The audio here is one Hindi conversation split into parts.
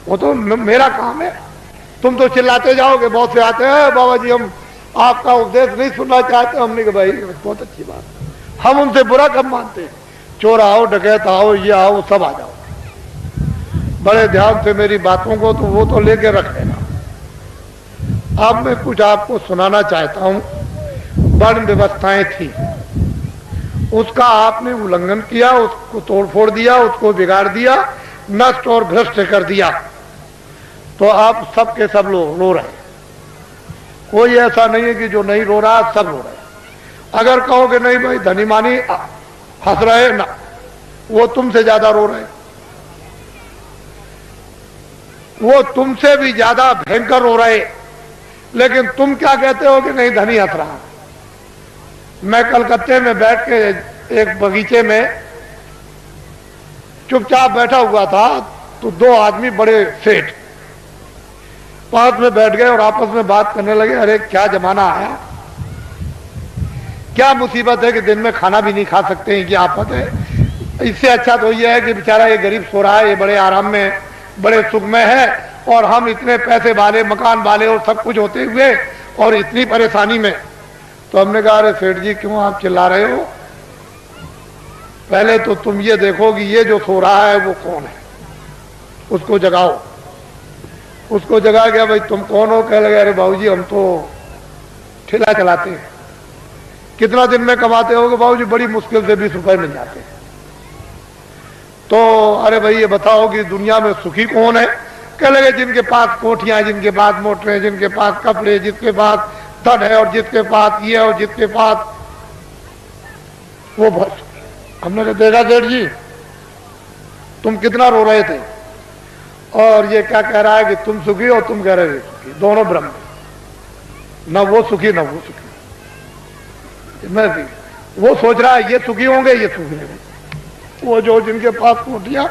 वो तो मेरा काम है। तुम तो चिल्लाते जाओगे, बहुत से आते हैं बाबा जी हम आपका उपदेश नहीं सुनना चाहते। हमने कहा भाई बहुत अच्छी बात, हम उनसे बुरा कब मानते हैं। चोर आओ, डकैत आओ, ये आओ, सब आ जाओ, बड़े ध्यान से मेरी बातों को तो वो तो लेके रख लेना। अब मैं कुछ आपको सुनाना चाहता हूं। वर्ण व्यवस्थाएं थी, उसका आपने उल्लंघन किया, उसको तोड़फोड़ दिया, उसको बिगाड़ दिया, नष्ट और भ्रष्ट कर दिया, तो आप सब के सब लोग रो रहे। कोई ऐसा नहीं है कि जो नहीं रो रहा, सब रो रहे। अगर कहोगे नहीं भाई धनी मानी हंस रहे ना, वो तुमसे ज्यादा रो रहे, वो तुमसे भी ज्यादा भयंकर रो रहे। लेकिन तुम क्या कहते हो कि नहीं धनी हंस रहा। मैं कलकत्ते में बैठ के एक बगीचे में चुपचाप बैठा हुआ था, तो दो आदमी बड़े सेठ पास में बैठ गए और आपस में बात करने लगे। अरे क्या जमाना आया, क्या मुसीबत है कि दिन में खाना भी नहीं खा सकते हैं, क्या आफत है। इससे अच्छा तो यह है कि बेचारा ये गरीब सो रहा है, ये बड़े आराम में बड़े सुख में है, और हम इतने पैसे वाले, मकान वाले और सब कुछ होते हुए और इतनी परेशानी में। तो हमने कहा अरे सेठ जी क्यों आप चिल्ला रहे हो, पहले तो तुम ये देखो कि ये जो सो रहा है वो कौन है, उसको जगाओ। उसको जगा गया, भाई तुम कौन हो। कह लगे अरे बाबूजी हम तो ठेला चलाते हैं। कितना दिन में कमाते हो? बाबूजी बड़ी मुश्किल से 20 रुपए मिल जाते हैं। तो अरे भाई ये बताओ कि दुनिया में सुखी कौन है? कह लगे जिनके पास कोठियां, जिनके पास मोटरें, जिनके पास कपड़े, जिसके पास धन है और जिसके पास ये और जिसके पास वो बहुत सुखी। हमने तो देखा सेठ जी तुम कितना रो रहे थे, और ये क्या कह रहा है कि तुम सुखी और तुम कह रहे थे सुखी, दोनों ब्रह्म, न वो सुखी न वो सुखी। मैं भी वो सोच रहा है ये सुखी होंगे, ये सुखी नहीं। वो जो जिनके पास कोठियां,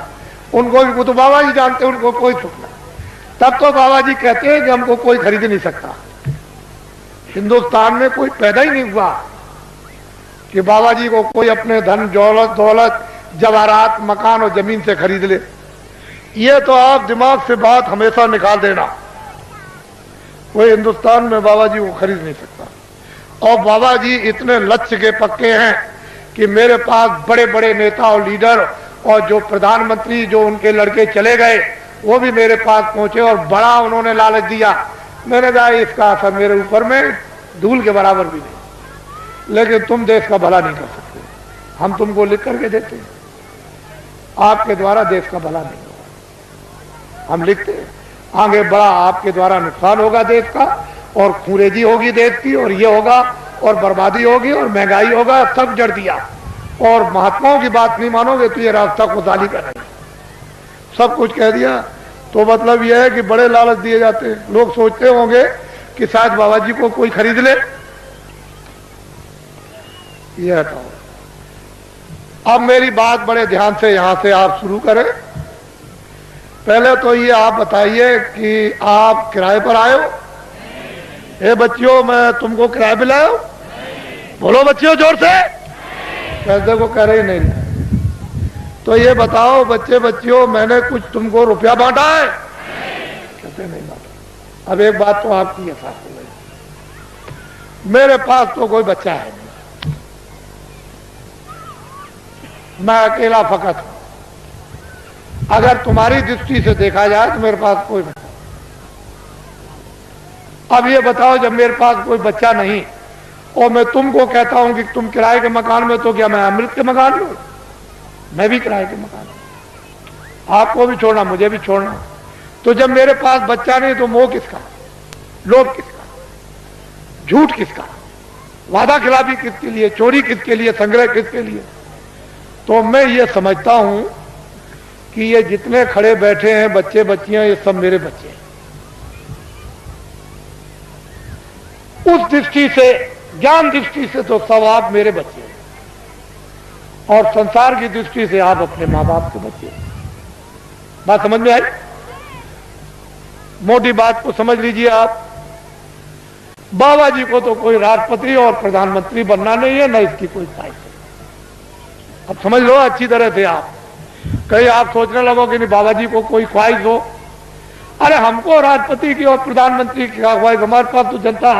उनको भी वो तो बाबा जी जानते हैं, उनको कोई सुख नहीं। तब तो बाबा जी कहते हैं कि हमको कोई खरीद नहीं सकता। हिंदुस्तान में कोई पैदा ही नहीं हुआ कि बाबा जी को कोई अपने धन दौलत जवाहरात मकान और जमीन से खरीद ले। ये तो आप दिमाग से बात हमेशा निकाल देना, कोई हिंदुस्तान में बाबा जी को खरीद नहीं सकता। और बाबा जी इतने लक्ष्य के पक्के हैं कि मेरे पास बड़े बड़े नेता और लीडर और जो प्रधानमंत्री जो उनके लड़के चले गए वो भी मेरे पास पहुंचे और बड़ा उन्होंने लालच दिया। मैंने कहा इसका असर मेरे ऊपर में धूल के बराबर भी नहीं, लेकिन तुम देश का भला नहीं कर सकते, हम तुमको लिख करके देते हैं, आपके द्वारा देश का भला नहीं होगा। हम लिखते हैं आगे बड़ा आपके द्वारा नुकसान होगा देश का, और खूरेजी होगी देश की, और ये होगा और बर्बादी होगी और महंगाई होगा, सब जड़ दिया। और महात्माओं की बात नहीं मानोगे तो ये रास्ता खुदाली का नहीं, सब कुछ कह दिया। तो मतलब यह है कि बड़े लालच दिए जाते हैं। लोग सोचते होंगे कि शायद बाबा जी को कोई खरीद ले। यह तो अब मेरी बात बड़े ध्यान से यहां से आप शुरू करें। पहले तो ये आप बताइए कि आप किराए पर आए हो? ए बच्चियों मैं तुमको किराए पे लाया हूं? बोलो बच्चियों जोर से। कैसे को कह रही नहीं। तो ये बताओ बच्चे बच्चियों मैंने कुछ तुमको रुपया बांटा है? कैसे नहीं बांटा। अब एक बात तो आपकी है साथ में, मेरे पास तो कोई बच्चा है नहीं, मैं अकेला फकत हूं। अगर तुम्हारी दृष्टि से देखा जाए तो मेरे पास कोई बच्चा। अब ये बताओ जब मेरे पास कोई बच्चा नहीं और मैं तुमको कहता हूं कि तुम किराए के मकान में, तो क्या मैं अमृत के मकान में? मैं भी किराए के मकान में, आपको भी छोड़ना मुझे भी छोड़ना। तो जब मेरे पास बच्चा नहीं तो मोह किसका, लोभ किसका, झूठ किसका, वादा खिलाफी किसके लिए, चोरी किसके लिए, संग्रह किसके लिए? तो मैं ये समझता हूं कि ये जितने खड़े बैठे हैं बच्चे बच्चियां, ये सब मेरे बच्चे हैं। उस दृष्टि से, ज्ञान दृष्टि से तो सब आप मेरे बच्चे हैं, और संसार की दृष्टि से आप अपने माँ बाप के बच्चे हैं। बात समझ में आई? मोटी बात को समझ लीजिए आप। बाबा जी को तो कोई राष्ट्रपति और प्रधानमंत्री बनना नहीं है, न इसकी कोई ख्वाहिश है। अब समझ लो अच्छी तरह से आप। कहीं आप सोचने लगो कि नहीं बाबा जी को कोई ख्वाहिश हो, अरे हमको राष्ट्रपति की और प्रधानमंत्री की भाई, हमारे पास तो जनता,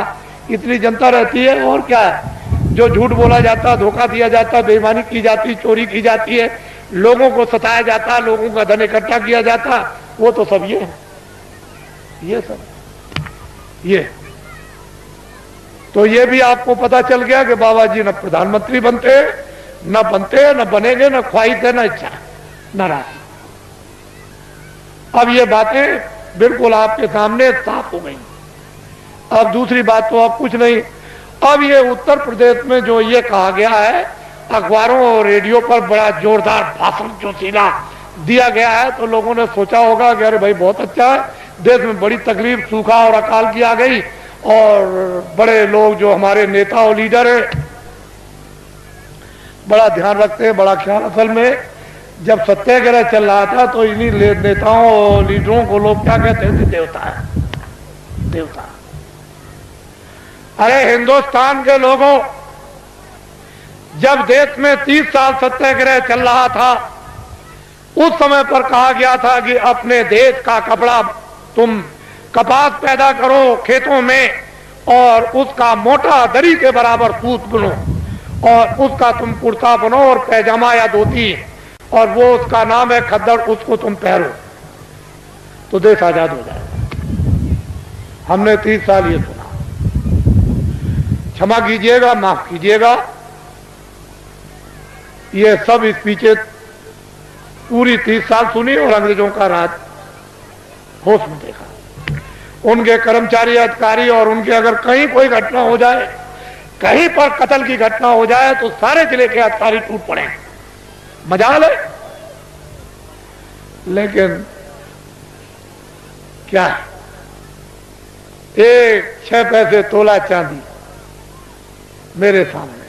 इतनी जनता रहती है, और क्या है? जो झूठ बोला जाता, धोखा दिया जाता, बेईमानी की जाती, चोरी की जाती है, लोगों को सताया जाता, लोगों का धन इकट्ठा किया जाता, वो तो सब ये सब ये। तो ये भी आपको पता चल गया कि बाबा जी न प्रधानमंत्री बनते, न बनेंगे, न ख्वाहिश है, न इच्छा, न राशि। अब ये बातें बिल्कुल आपके सामने साफ हो गई। अब दूसरी बात तो अब कुछ नहीं। अब ये उत्तर प्रदेश में जो ये कहा गया है, अखबारों और रेडियो पर बड़ा जोरदार भाषण जो सीधा दिया गया है, तो लोगों ने सोचा होगा कि अरे भाई बहुत अच्छा है, देश में बड़ी तकलीफ, सूखा और अकाल की आ गई, और बड़े लोग जो हमारे नेता और लीडर है बड़ा ध्यान रखते हैं, बड़ा ख्याल। असल में जब सत्याग्रह चल रहा था तो इन्हीं नेताओं और लीडरों को लोग क्या कहते थे? देवता है, देवता। अरे हिंदुस्तान के लोगों, जब देश में 30 साल सत्याग्रह चल रहा था, उस समय पर कहा गया था कि अपने देश का कपड़ा तुम कपास पैदा करो खेतों में, और उसका मोटा दरी के बराबर सूत बुनो, और उसका तुम कुर्ता बनो और पैजामा या धोती, और वो उसका नाम है खद्दड़, उसको तुम पहनो तो देश आजाद हो जाएगा। हमने 30 साल ये सुना। क्षमा कीजिएगा, माफ कीजिएगा, ये सब स्पीचें पूरी 30 साल सुनी और अंग्रेजों का राज होश में देखा। उनके कर्मचारी, अधिकारी, और उनके अगर कहीं कोई घटना हो जाए, कहीं पर कत्ल की घटना हो जाए, तो सारे जिले के अधिकारी टूट पड़े। मजाल है। लेकिन क्या है? 6 पैसे तोला चांदी मेरे सामने,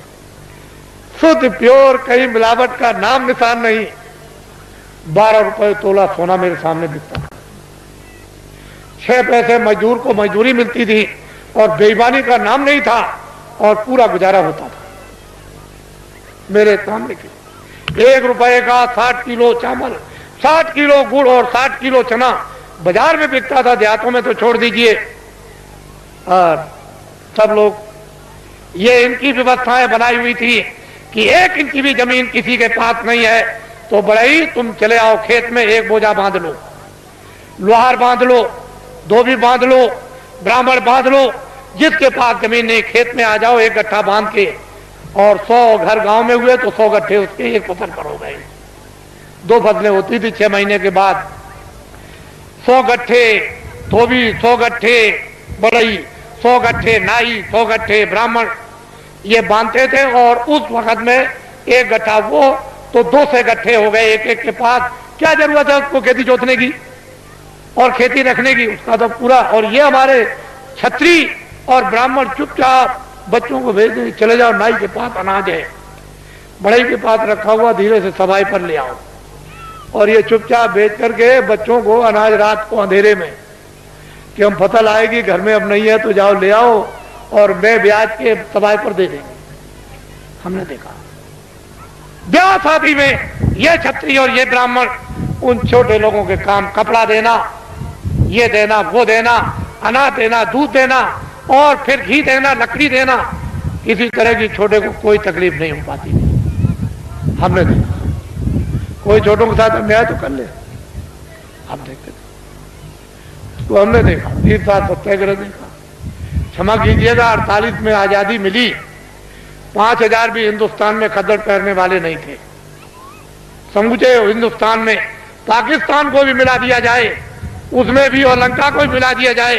शुद्ध प्योर, कहीं मिलावट का नाम निशान नहीं। 12 रुपए तोला सोना मेरे सामने बिकता था। 6 पैसे मजदूर को मजदूरी मिलती थी, और बेईमानी का नाम नहीं था, और पूरा गुजारा होता था मेरे सामने। 1 रुपए का 60 किलो चावल, 60 किलो गुड़ और 60 किलो चना बाजार में बिकता था। देहातों में तो छोड़ दीजिए। और सब लोग, ये इनकी व्यवस्थाएं बनाई हुई थी कि 1 इंच की भी जमीन किसी के पास नहीं है तो बड़ा ही तुम चले आओ खेत में, 1 बोझा बांध लो, लोहार बांध लो, धोबी बांध लो, ब्राह्मण बांध लो, जिसके पास जमीन नहीं खेत में आ जाओ 1 गट्ठा बांध के। और 100 घर गांव में हुए तो 100 गट्ठे उसके 1 फसल पर हो गए। 2 फसलें होती थी 6 महीने के बाद। 100 गट्ठे धोबी, 100 गट्ठे बड़ई, 100 गट्ठे नाई, 100 गट्ठे ब्राह्मण, ये बांधते थे। और उस वक्त में 1 गट्ठा वो तो 200 गट्ठे हो गए एक के पास। क्या जरूरत है उसको खेती जोतने की और खेती रखने की? उसका तो पूरा। और ये हमारे छत्री और ब्राह्मण चुपचाप बच्चों को भेज दें, चले जाओ नाई के पास अनाज है, बड़ई के पास रखा हुआ, धीरे से सफाई पर ले आओ। और ये चुपचाप बेच करके बच्चों को अनाज रात को अंधेरे में, कि हम फसल आएगी घर में अब नहीं है तो जाओ ले आओ, और मैं ब्याज के सफाई पर दे देंगे। हमने देखा ब्याह शादी में ये छत्री और ये ब्राह्मण उन छोटे लोगों के काम, कपड़ा देना, ये देना, वो देना, अनाज देना, दूध देना, और फिर घी देना, लकड़ी देना। किसी तरह की छोटे को कोई तकलीफ नहीं हो पाती थी। हमने देखा। कोई छोटों के साथ अन्याय तो कर ले, हम देखते थे। तो हमने देखा 30 साल सत्याग्रह देखा। क्षमा कीजिएगा, 48 में आजादी मिली, 5000 भी हिंदुस्तान में खद्दड़ पहनने वाले नहीं थे। समूचे हिंदुस्तान में पाकिस्तान को भी मिला दिया जाए, उसमें भी, और लंका को भी मिला दिया जाए,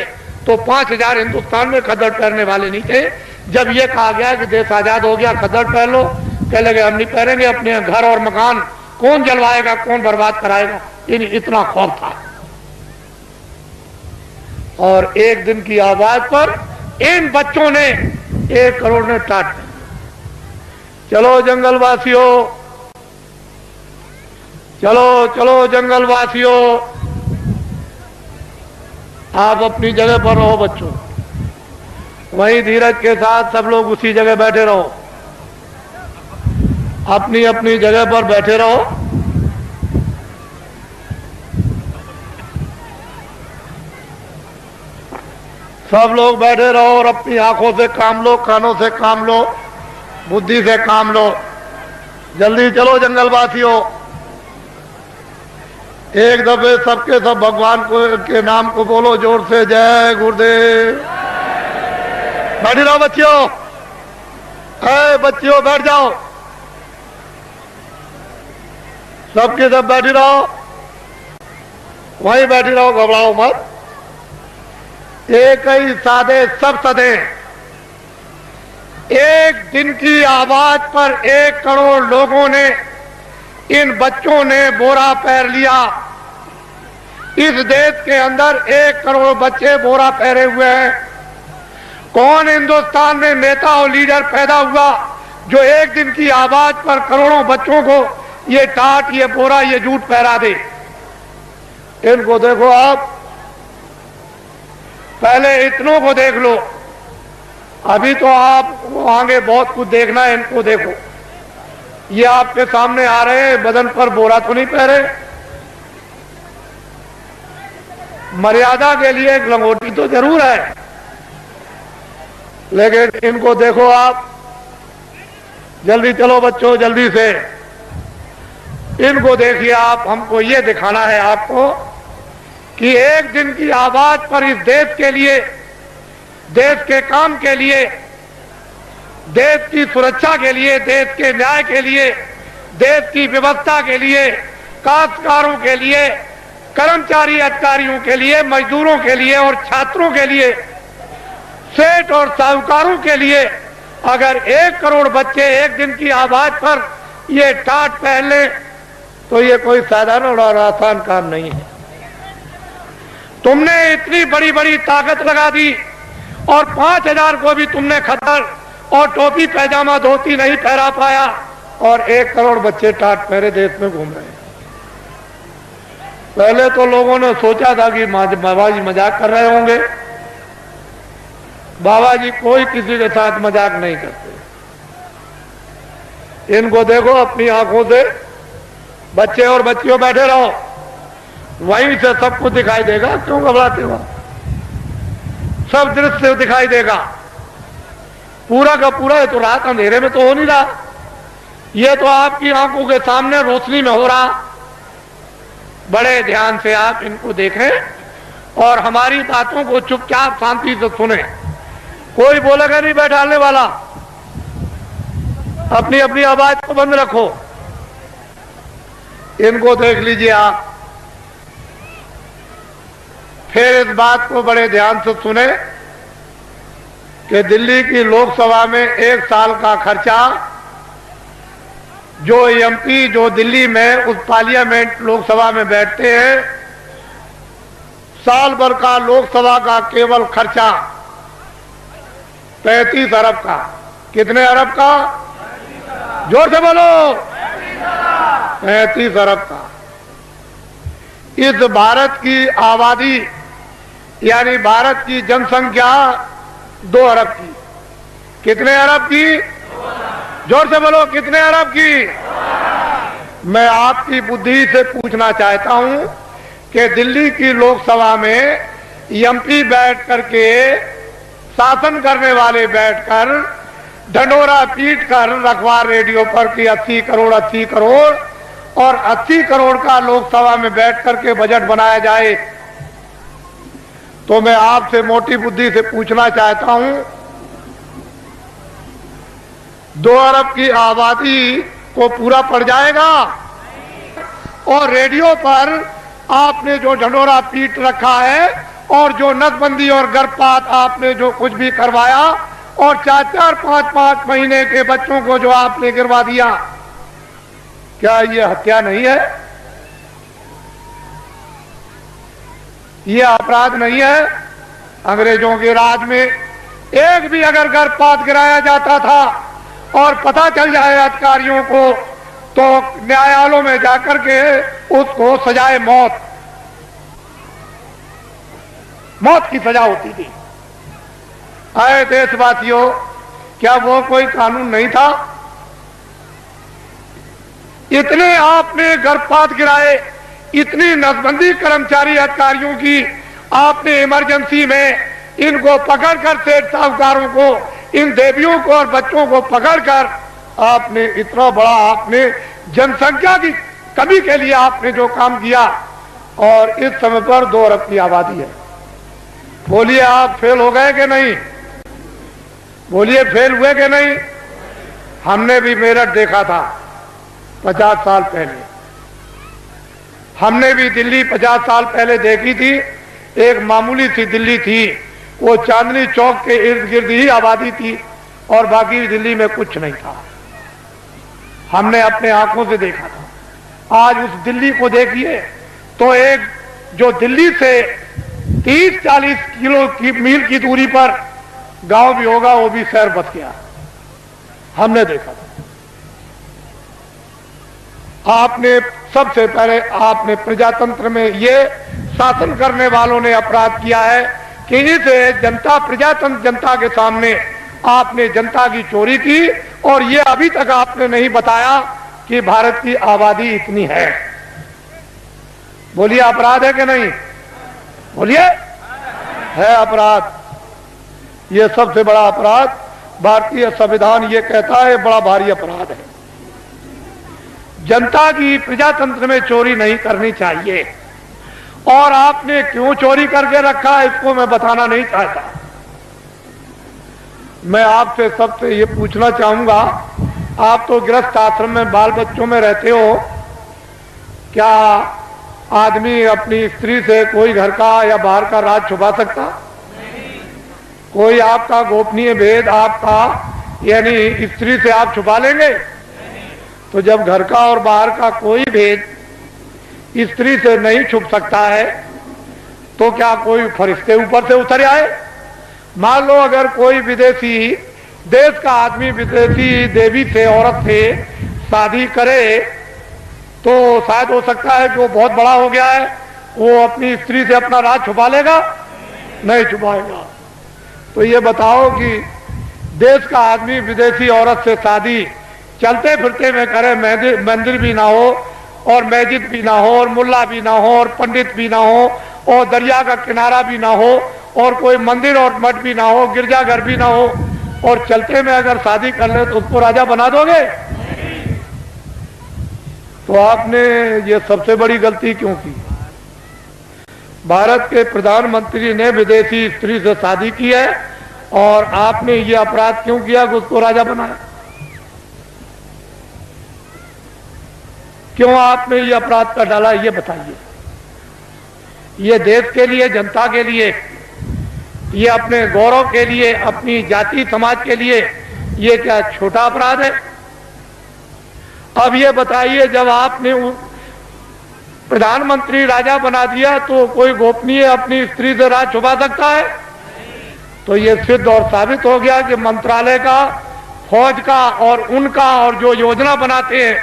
तो 5000 हिंदुस्तान में खद्दड़ पहनने वाले नहीं थे। जब यह कहा गया कि देश आजाद हो गया, खद्दड़ पहन लो, कह लगे हम नहीं पहनेंगे। अपने घर और मकान कौन जलवाएगा, कौन बर्बाद कराएगा, इतना खौफ था। और एक दिन की आवाज पर इन बच्चों ने 1 करोड़ ने टाट। चलो जंगलवासियों, चलो चलो जंगलवासियों, आप अपनी जगह पर रहो बच्चों, वहीं धीरज के साथ सब लोग उसी जगह बैठे रहो, अपनी अपनी जगह पर बैठे रहो। सब लोग बैठे रहो और अपनी आंखों से काम लो, कानों से काम लो, बुद्धि से काम लो। जल्दी चलो जंगलवासियों, एक दफे सबके सब भगवान को के नाम को बोलो जोर से, जय गुरुदेव। बैठी रहो बच्चियों, बच्चियों बैठ जाओ, सबके सब बैठी रहो, वहीं बैठी रहो, घबराओ मत। एक ही साधे सब सधे। एक दिन की आवाज पर 1 करोड़ लोगों ने, इन बच्चों ने बोरा पहन लिया। इस देश के अंदर 1 करोड़ बच्चे बोरा पहने हुए हैं। कौन हिंदुस्तान में नेता और लीडर पैदा हुआ जो एक दिन की आवाज पर करोड़ों बच्चों को ये टाट, ये बोरा, ये जूट पहरा दे? इनको देखो आप, पहले इतनों को देख लो, अभी तो आप आगे बहुत कुछ देखना है। इनको देखो, ये आपके सामने आ रहे हैं, बदन पर बोरा तो नहीं पहरे। मर्यादा के लिए एक लंगोटी तो जरूर है, लेकिन इनको देखो आप। जल्दी चलो बच्चों, जल्दी से इनको देखिए आप। हमको ये दिखाना है आपको कि एक दिन की आवाज पर इस देश के लिए, देश के काम के लिए, देश की सुरक्षा के लिए, देश के न्याय के लिए, देश की व्यवस्था के लिए, काश्तकारों के लिए, कर्मचारी अधिकारियों के लिए, मजदूरों के लिए और छात्रों के लिए, सेठ और साहूकारों के लिए अगर 1 करोड़ बच्चे एक दिन की आवाज पर ये टाट पहन ले तो ये कोई साधारण और आसान काम नहीं है। तुमने इतनी बड़ी बड़ी ताकत लगा दी और 5000 को भी तुमने खतर और टोपी पैजामा धोती नहीं पहरा पाया, और 1 करोड़ बच्चे टाट पहरे देश में घूम रहे हैं। पहले तो लोगों ने सोचा था कि बाबा जी मजाक कर रहे होंगे। बाबा जी कोई किसी के साथ मजाक नहीं करते। इनको देखो अपनी आंखों से, बच्चे और बच्चियों बैठे रहो, वहीं से सब कुछ दिखाई देगा। क्यों घबराते हो? सब दृश्य दिखाई देगा, पूरा का पूरा। है तो रात अंधेरे में तो हो नहीं रहा, ये तो आपकी आंखों के सामने रोशनी में हो रहा। बड़े ध्यान से आप इनको देखें और हमारी बातों को चुपचाप शांति से सुने। कोई बोलेगा नहीं बैठाने वाला। अपनी अपनी आवाज को बंद रखो। इनको देख लीजिए आप, फिर इस बात को बड़े ध्यान से सुने कि दिल्ली की लोकसभा में 1 साल का खर्चा जो एमपी जो दिल्ली में उस पार्लियामेंट लोकसभा में बैठते हैं, साल भर का लोकसभा का केवल खर्चा 35 अरब का। कितने अरब का? जोर से बोलो। 35 अरब का। इस भारत की आबादी यानी भारत की जनसंख्या 2 अरब की। कितने अरब की? जोर से बोलो, कितने अरब की? मैं आपकी बुद्धि से पूछना चाहता हूं कि दिल्ली की लोकसभा में एमपी बैठ करके, शासन करने वाले बैठकर ढंडोरा पीट कर रखवार रेडियो पर कि 80 करोड़ 80 करोड़ और 80 करोड़ का लोकसभा में बैठ करके बजट बनाया जाए, तो मैं आपसे मोटी बुद्धि से पूछना चाहता हूं, 2 अरब की आबादी को पूरा पड़ जाएगा? और रेडियो पर आपने जो ढंडोरा पीट रखा है और जो नसबंदी और गर्भपात आपने जो कुछ भी करवाया और 4-4, 5-5 महीने के बच्चों को जो आपने गिरवा दिया, क्या ये हत्या नहीं है? ये अपराध नहीं है? अंग्रेजों के राज में एक भी अगर गर्भपात गिराया जाता था और पता चल जाए अधिकारियों को, तो न्यायालयों में जाकर के उसको सजाए मौत की सजा होती थी। आए देशवासियों, क्या वो कोई कानून नहीं था? इतने आपने गर्भपात गिराए, इतनी नसबंदी कर्मचारी अधिकारियों की आपने इमरजेंसी में इनको पकड़कर सेठ साहूकारों को, इन देवियों को और बच्चों को पकड़कर आपने इतना बड़ा, आपने जनसंख्या की कमी के लिए आपने जो काम किया, और इस समय पर 2 अरब की आबादी है। बोलिए आप फेल हो गए कि नहीं? बोलिए फेल हुए कि नहीं? हमने भी मेरठ देखा था 50 साल पहले, हमने भी दिल्ली 50 साल पहले देखी थी। एक मामूली सी दिल्ली थी, वो चांदनी चौक के इर्द गिर्द ही आबादी थी और बाकी दिल्ली में कुछ नहीं था। हमने अपने आंखों से देखा था। आज उस दिल्ली को देखिए तो एक जो दिल्ली से 30-40 किलो की मील की दूरी पर गांव भी होगा, वो भी शहर बस गया। हमने देखा था। आपने सबसे पहले आपने प्रजातंत्र में ये शासन करने वालों ने अपराध किया है कि इस जनता प्रजातंत्र जनता के सामने आपने जनता की चोरी की, और ये अभी तक आपने नहीं बताया कि भारत की आबादी इतनी है। बोलिए अपराध है कि नहीं? बोलिए है अपराध। ये सबसे बड़ा अपराध भारतीय संविधान ये कहता है, बड़ा भारी अपराध है। जनता की प्रजातंत्र में चोरी नहीं करनी चाहिए, और आपने क्यों चोरी करके रखा इसको मैं बताना नहीं चाहता। मैं आपसे सबसे ये पूछना चाहूंगा, आप तो गृहस्थ आश्रम में बाल बच्चों में रहते हो, क्या आदमी अपनी स्त्री से कोई घर का या बाहर का राज छुपा सकता? कोई आपका गोपनीय भेद आपका यानी स्त्री से आप छुपा लेंगे? तो जब घर का और बाहर का कोई भेद स्त्री से नहीं छुप सकता है, तो क्या कोई फरिश्ते ऊपर से उतर आए? मान लो अगर कोई विदेशी देश का आदमी विदेशी देवी से, औरत से शादी करे, तो शायद हो सकता है कि वो बहुत बड़ा हो गया है, वो अपनी स्त्री से अपना राज छुपा लेगा? नहीं छुपाएगा। तो ये बताओ कि देश का आदमी विदेशी औरत से शादी चलते फिरते में करे, मंदिर भी ना हो और मस्जिद भी ना हो और मुल्ला भी ना हो और पंडित भी ना हो और दरिया का किनारा भी ना हो और कोई मंदिर और मठ भी ना हो, गिरजाघर भी ना हो, और चलते में अगर शादी कर ले तो उसको राजा बना दोगे? तो आपने ये सबसे बड़ी गलती क्यों की? भारत के प्रधानमंत्री ने विदेशी स्त्री से शादी की है, और आपने ये अपराध क्यों किया कि उसको राजा बनाया? क्यों आपने ये अपराध कर डाला, ये बताइए। ये देश के लिए, जनता के लिए, ये अपने गौरव के लिए, अपनी जाति समाज के लिए ये क्या छोटा अपराध है? अब ये बताइए, जब आपने प्रधानमंत्री राजा बना दिया तो कोई गोपनीय अपनी स्त्री से राज छुपा सकता है? तो ये सिद्ध और साबित हो गया कि मंत्रालय का, फौज का और उनका, और जो योजना बनाते हैं,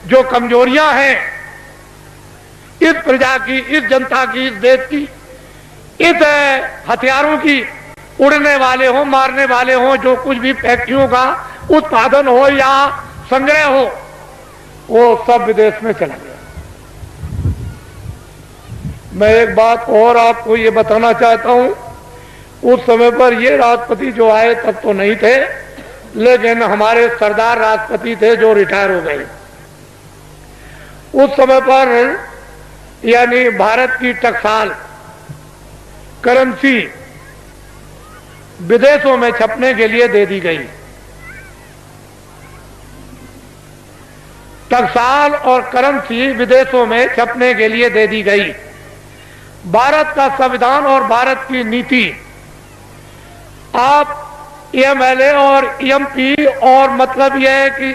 जो कमजोरियां हैं इस प्रजा की, इस जनता की, इस देश की, इस हथियारों की, उड़ने वाले हो, मारने वाले हो, जो कुछ भी फैक्ट्रियों का उत्पादन हो या संग्रह हो, वो सब विदेश में चला गया। मैं एक बात और आपको ये बताना चाहता हूं, उस समय पर ये राष्ट्रपति जो आए तब तो नहीं थे, लेकिन हमारे सरदार राष्ट्रपति थे जो रिटायर हो गए। उस समय पर यानी भारत की टकसाल करेंसी विदेशों में छपने के लिए दे दी गई। टकसाल और करेंसी विदेशों में छपने के लिए दे दी गई। भारत का संविधान और भारत की नीति, आप एमएलए और एमपी और मतलब यह है कि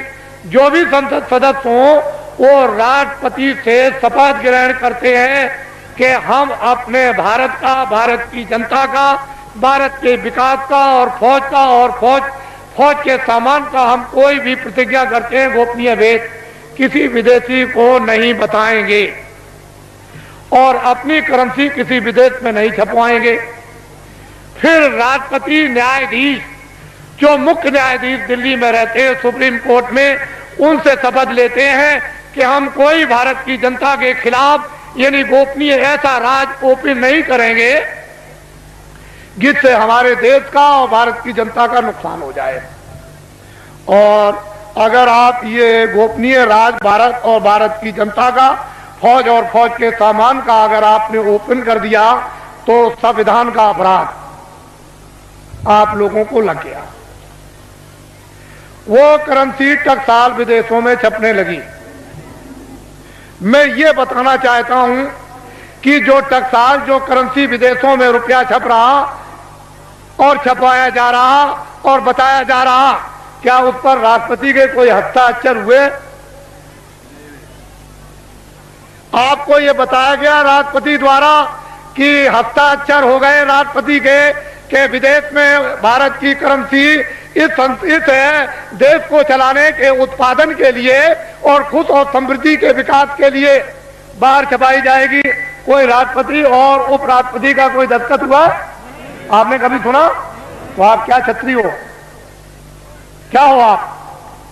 जो भी संसद सदस्य हों, वो राष्ट्रपति से शपथ ग्रहण करते हैं कि हम अपने भारत का, भारत की जनता का, भारत के विकास का और फौज के सामान का हम कोई भी प्रतिज्ञा करते हैं, गोपनीय भेद किसी विदेशी को नहीं बताएंगे और अपनी करेंसी किसी विदेश में नहीं छपवाएंगे। फिर राष्ट्रपति न्यायाधीश, जो मुख्य न्यायाधीश दिल्ली में रहते हैं सुप्रीम कोर्ट में, उनसे शपथ लेते हैं कि हम कोई भारत की जनता के खिलाफ यानी गोपनीय ऐसा राज ओपन नहीं करेंगे जिससे हमारे देश का और भारत की जनता का नुकसान हो जाए। और अगर आप ये गोपनीय राज भारत और भारत की जनता का, फौज और फौज के सामान का अगर आपने ओपन कर दिया तो संविधान का अपराध आप लोगों को लग गया। वो करेंसी टकसाल विदेशों में छपने लगी। मैं ये बताना चाहता हूं कि जो टकसाल, जो करेंसी विदेशों में रुपया छप रहा और छपाया जा रहा और बताया जा रहा, क्या उस पर राष्ट्रपति के कोई हस्ताक्षर हुए? आपको ये बताया गया राष्ट्रपति द्वारा कि हस्ताक्षर हो गए राष्ट्रपति के विदेश में भारत की करेंसी इस देश को चलाने के उत्पादन के लिए और खुद और समृद्धि के विकास के लिए बाहर छपाई जाएगी। कोई राष्ट्रपति और उपराष्ट्रपति का कोई दस्तखत हुआ आपने कभी सुना? तो आप क्या छत्री हो? क्या हो आप?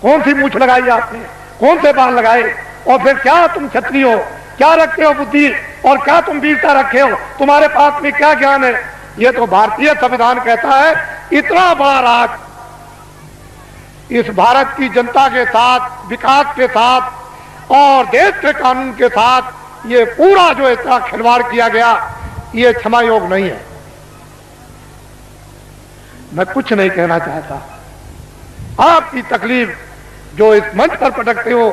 कौन सी मूछ लगाई आपने? कौन से बाल लगाए? और फिर क्या तुम छत्री हो? क्या रखते हो बुद्धि? और क्या तुम वीरता रखे हो? तुम्हारे पास में क्या ज्ञान है? ये तो भारतीय संविधान कहता है इतना बड़ा राज इस भारत की जनता के साथ, विकास के साथ और देश के कानून के साथ ये पूरा जो इतना खिलवाड़ किया गया, ये क्षमा योग नहीं है। मैं कुछ नहीं कहना चाहता। आपकी तकलीफ जो इस मंच पर पटकते हो,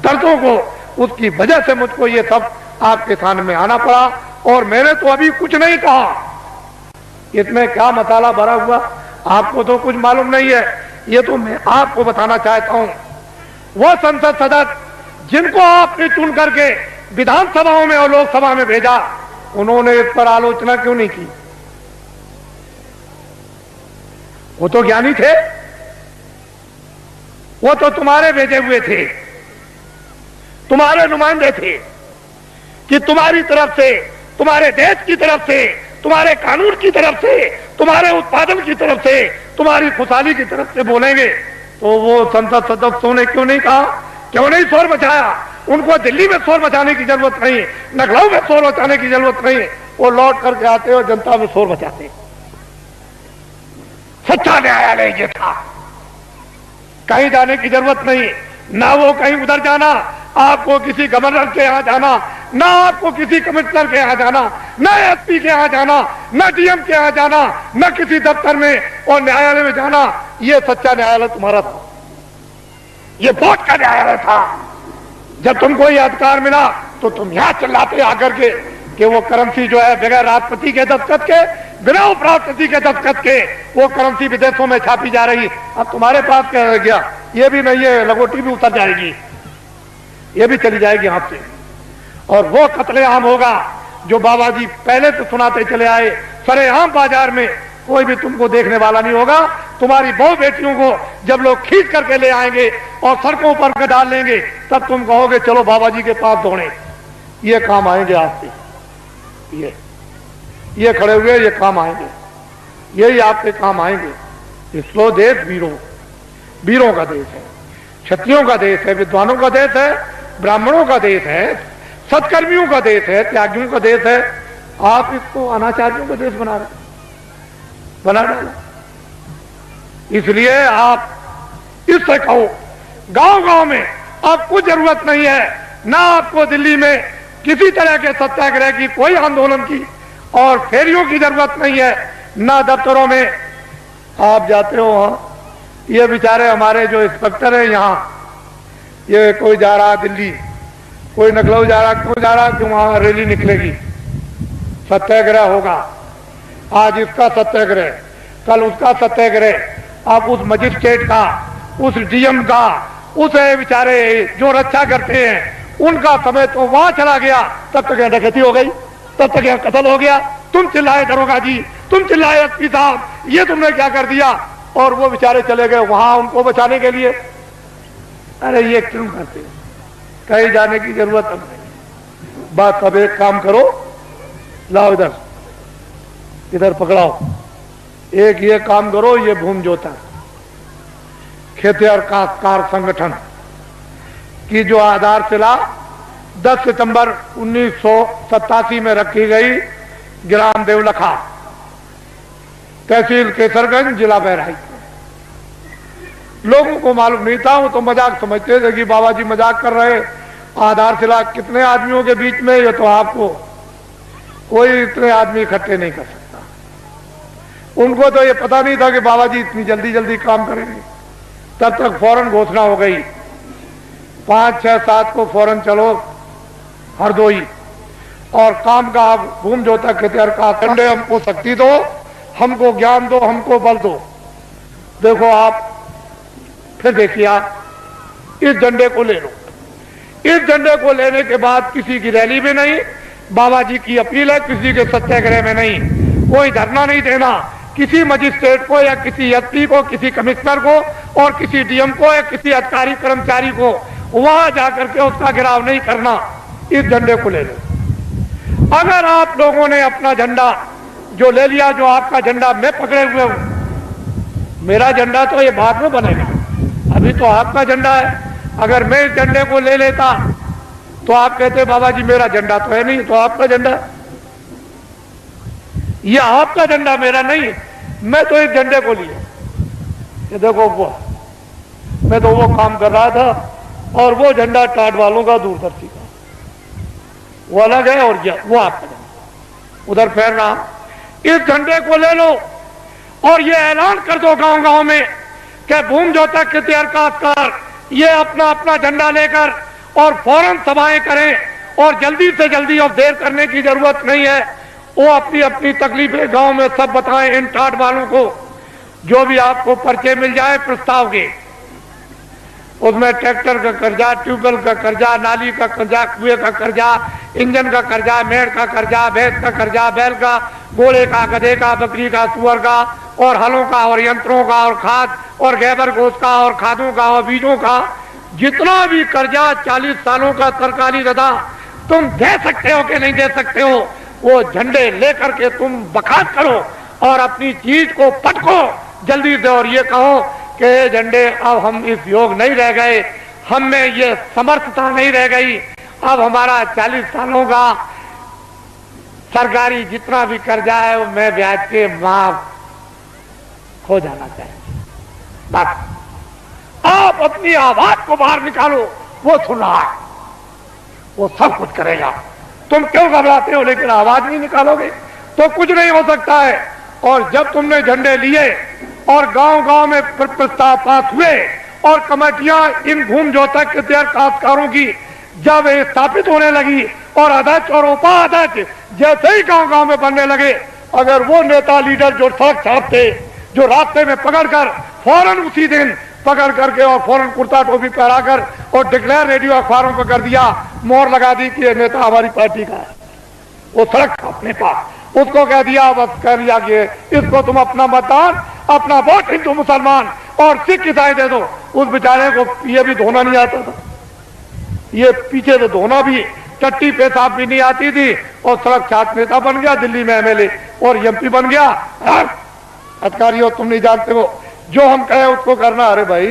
दर्दों को, उसकी वजह से मुझको ये सब आपके सामने आना पड़ा। और मैंने तो अभी कुछ नहीं कहा, इसमें क्या मसाला भरा हुआ आपको तो कुछ मालूम नहीं है। ये तो मैं आपको बताना चाहता हूं। वो संसद सदस्य जिनको आपने चुन करके विधानसभाओं में और लोकसभा में भेजा, उन्होंने इस पर आलोचना क्यों नहीं की? वो तो ज्ञानी थे, वो तो तुम्हारे भेजे हुए थे, तुम्हारे नुमाइंदे थे कि तुम्हारी तरफ से, तुम्हारे देश की तरफ से, तुम्हारे कानून की तरफ से, तुम्हारे उत्पादन की तरफ से, तुम्हारी खुशहाली की तरफ से बोलेंगे। तो वो संसद सदस्यों ने क्यों नहीं कहा? क्यों नहीं शोर मचाया? उनको दिल्ली में शोर मचाने की जरूरत नहीं, लखनऊ में शोर मचाने की जरूरत नहीं। वो लौट करके आते और जनता में शोर मचाते। सच्चा न्यायालय ये था, कहीं जाने की जरूरत नहीं, ना वो कहीं उधर जाना, आपको किसी गवर्नर के यहां जाना, ना आपको किसी कमिश्नर के यहां जाना, ना एसपी के यहां जाना, ना डीएम के यहां जाना, ना किसी दफ्तर में और न्यायालय में जाना। ये सच्चा न्यायालय तुम्हारा था, ये वोट का न्यायालय था। जब तुमको ये अधिकार मिला तो तुम यहां चिल्लाते आकर के कि वो करेंसी जो है बगैर राष्ट्रपति के दस्तखत के, बिना उपराष्ट्रपति के दस्तखत के वो करेंसी विदेशों में छापी जा रही। अब तुम्हारे पास क्या रह गया? ये भी नहीं है, लगोटी भी उतर जाएगी, ये भी चली जाएगी हाथ से। और वो कत्लेआम होगा जो बाबा जी पहले तो सुनाते चले आए। सरेआम बाजार में कोई भी तुमको देखने वाला नहीं होगा। तुम्हारी बहु बेटियों को जब लोग खींच करके ले आएंगे और सड़कों पर डाल लेंगे, तब तुम कहोगे चलो बाबा जी के पास दौड़े। ये काम आएंगे आपसे, ये खड़े हुए ये काम आएंगे, यही आपके काम आएंगे। इसलो देश वीरों का देश है, क्षत्रियों का देश है, विद्वानों का देश है, ब्राह्मणों का देश है, सत्कर्मियों का देश है, त्यागियों का देश है। आप इसको अनाचारियों का देश बना डाला। इसलिए आप इससे कहो गांव-गांव में अब कुछ जरूरत नहीं है, ना आपको दिल्ली में किसी तरह के सत्याग्रह की, कोई आंदोलन की और फेरियों की जरूरत नहीं है, ना दफ्तरों में आप जाते हो। वहां ये बेचारे हमारे जो इंस्पेक्टर है यहाँ, ये कोई जा रहा दिल्ली, कोई लखनऊ जा रहा, क्यों जा रहा? क्यों? वहां रैली निकलेगी, सत्याग्रह होगा। आज इसका सत्याग्रह, कल उसका सत्याग्रह। आप उस मजिस्ट्रेट का, उस डीएम का, उस बेचारे जो रक्षा करते हैं उनका समय तो वहां चला गया, तब तक यहाँ डकैती हो गई, तब तक यहाँ कत्ल हो गया। तुम चिल्लाए दरोगा जी, तुम चिल्लाए एसपी साहब, ये तुमने क्या कर दिया? और वो बेचारे चले गए वहां उनको बचाने के लिए। अरे ये क्यों करते हो? कहीं जाने की जरूरत अब नहीं। बात अब एक काम करो, लाओ इधर पकड़ाओ, एक ये काम करो, ये भूमि जोता खेतिहर काश्तकार संगठन की जो आधारशिला 10 सितंबर 1987 में रखी गई ग्राम देवलखा, तहसील केसरगंज, जिला बहराइच। लोगों को मालूम नहीं था, वो तो मजाक समझते थे कि बाबा जी मजाक कर रहे, आधारशिला कितने आदमियों के बीच में, ये तो आपको कोई इतने आदमी इकट्ठे नहीं कर सकता। उनको तो ये पता नहीं था कि बाबा जी इतनी जल्दी जल्दी काम करेंगे। तब तक फौरन घोषणा हो गई, 5, 6, 7 को फौरन चलो हरदोई और काम का आप भूम जोता खेतर का कंडे, हमको शक्ति दो, हमको ज्ञान दो, हमको बल दो। देखो आप फिर देखिए, आप इस झंडे को ले लो। इस झंडे को लेने के बाद किसी की रैली में नहीं, बाबा जी की अपील है, किसी के सत्याग्रह में नहीं, कोई धरना नहीं देना, किसी मजिस्ट्रेट को या किसी एसपी को, किसी कमिश्नर को और किसी डीएम को या किसी अधिकारी कर्मचारी को वहां जाकर के उसका घेराव नहीं करना। इस झंडे को ले लो। अगर आप लोगों ने अपना झंडा जो ले लिया, जो आपका झंडा मैं पकड़े हुए हूं, मेरा झंडा तो ये बाद में बनेगा, अभी तो आपका झंडा है। अगर मैं इस झंडे को ले लेता तो आप कहते बाबा जी मेरा झंडा तो है नहीं, तो आपका झंडा, ये आपका झंडा मेरा नहीं, मैं तो इस झंडे को लिया। ये देखो वो, मैं तो वो काम कर रहा था और वो झंडा टाट वालों का, दूरदर्शी का, वो अलग है और वो आपका झंडा उधर फैल रहा। इस झंडे को ले लो और ये ऐलान कर दो गांव गांव में कि भूम जोता खेतर काश्तकार ये अपना अपना झंडा लेकर और फौरन सभाएं करें और जल्दी से जल्दी, और देर करने की जरूरत नहीं है, वो अपनी अपनी तकलीफें गांव में सब बताएं इन टाट वालों को। जो भी आपको पर्चे मिल जाए प्रस्ताव के, उसमें ट्रैक्टर का कर्जा, ट्यूबवेल का कर्जा, नाली का कर्जा, कुएं का कर्जा, इंजन का कर्जा, मेड़ का कर्जा, भैंस का कर्जा, बैल का, घोड़े का, गधे का, बकरी का, सुअर का और हलों का और यंत्रों का और खाद और गैबर गोश्त का और खादों का और बीजों का, जितना भी कर्जा 40 सालों का सरकारी रदा तुम दे सकते हो कि नहीं दे सकते हो, वो झंडे लेकर के तुम बखात करो और अपनी चीज को पटको जल्दी से और ये कहो कि झंडे अब हम इस योग नहीं रह गए, हम में ये समर्थता नहीं रह गई, अब हमारा 40 सालों का सरकारी जितना भी कर्जा है वो मैं ब्याज के माफ हो जाना चाहिए। बस आप अपनी आवाज को बाहर निकालो, वो सुन रहा है, वो सब कुछ करेगा। तुम क्यों घबराते हो, लेकिन आवाज नहीं निकालोगे तो कुछ नहीं हो सकता है। और जब तुमने झंडे लिए और गांव गांव में प्रस्ताव पास हुए और कमेटियां इन भूम जोता खेतर काश्तकारों की जब स्थापित होने लगी और अध्यक्ष और उपाध्यक्ष जैसे ही गांव गांव में बनने लगे, अगर वो नेता लीडर जो सड़क छापते, जो रास्ते में पकड़कर फौरन उसी दिन पकड़ करके और फौरन कुर्ता टोपी पहनाकर और डिक्लेयर रेडियो अखबारों पर कर दिया, मोहर लगा दी कि ये नेता हमारी पार्टी का है, वो सड़क छापने पास उसको कह दिया, बस कह दिया कि इसको तुम अपना मतदान, अपना वोट हिंदू मुसलमान और सिख ईसाई दे दो। उस बेचारे को ये भी धोना नहीं आता था, ये पीछे से धोना भी, टट्टी पेशाब भी नहीं आती थी और सड़क छाप नेता बन गया, दिल्ली में एमएलए और एमपी बन गया। अधिकारियों तुम नहीं जानते हो, जो हम कहे उसको करना। अरे भाई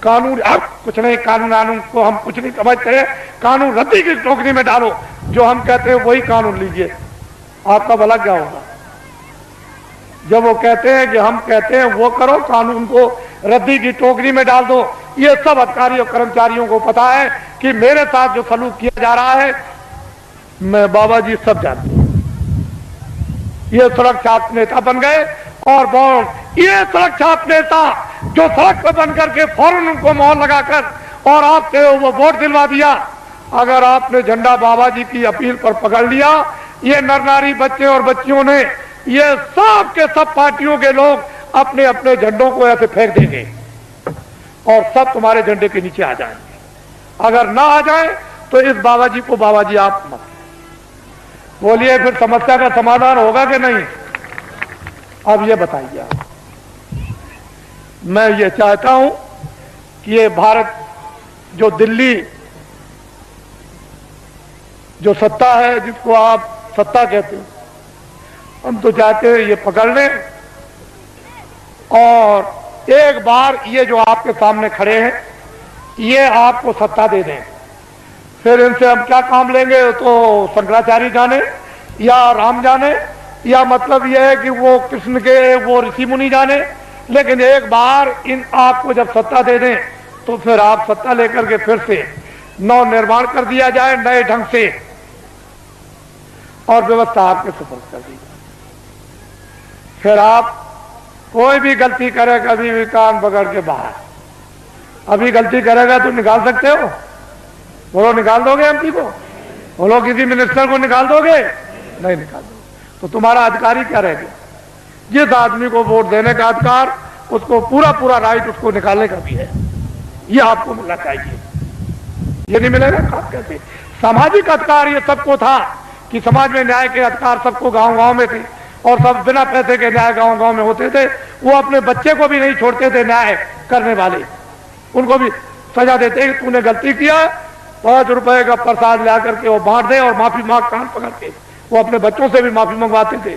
कानून, अब कुछ नहीं, कानून को हम कुछ नहीं समझते, कानून रद्दी की टोकरी में डालो, जो हम कहते हैं वही कानून लीजिए, आपका भला क्या होगा। जब वो कहते हैं कि हम कहते हैं वो करो, कानून को रद्दी की टोकरी में डाल दो। ये सब अधिकारियों कर्मचारियों को पता है कि मेरे साथ जो सलूक किया जा रहा है, मैं बाबा जी सब जानते हैं। ये सड़क छाप नेता बन गए और ये सड़क छाप नेता जो सड़क पर बन करके फौरन उनको मोहर लगाकर और आपसे वो वोट दिलवा दिया। अगर आपने झंडा बाबा जी की अपील पर पकड़ लिया, ये नर नारी बच्चे और बच्चियों ने, ये सब के सब पार्टियों के लोग अपने अपने झंडों को ऐसे फेंक देंगे और सब तुम्हारे झंडे के नीचे आ जाएंगे। अगर ना आ जाए तो इस बाबा जी को बाबा जी आप मत बोलिए, फिर समस्या का समाधान होगा कि नहीं? अब ये बताइए आप। मैं ये चाहता हूं कि ये भारत जो दिल्ली जो सत्ता है, जिसको आप सत्ता कहते हो, हम तो चाहते हैं ये पकड़ लें और एक बार ये जो आपके सामने खड़े हैं ये आपको सत्ता दे दें। फिर इनसे हम क्या काम लेंगे तो शंकराचार्य जाने या राम जाने या मतलब यह है कि वो कृष्ण के वो ऋषि मुनि जाने, लेकिन एक बार इन आपको जब सत्ता दे दें तो फिर आप सत्ता लेकर के फिर से नव निर्माण कर दिया जाए नए ढंग से, और व्यवस्था आपके सुपुर्द कर दी जाए। फिर आप कोई भी गलती करे, कभी भी कान पकड़ के बाहर, अभी गलती करेगा तो निकाल सकते हो? बोलो, निकाल दोगे एमपी को? बोलो, किसी मिनिस्टर को निकाल दोगे? नहीं निकाल दोगे। तो तुम्हारा अधिकारी क्या रह गया? जिस आदमी को वोट देने का अधिकार, उसको पूरा पूरा राइट उसको निकालने का भी है, ये आपको मिलना चाहिए। ये नहीं मिलेगा आप कैसे? सामाजिक अधिकार ये सबको था कि समाज में न्याय के अधिकार सबको गांव गांव में थे, और सब बिना पैसे के न्याय गांव गांव में होते थे। वो अपने बच्चे को भी नहीं छोड़ते थे न्याय करने वाले, उनको भी सजा देते कि तूने गलती किया, 5 रुपए का प्रसाद ला करके वो बांट दे और माफी मांग, कान पकड़ के वो अपने बच्चों से भी माफी मंगवाते थे।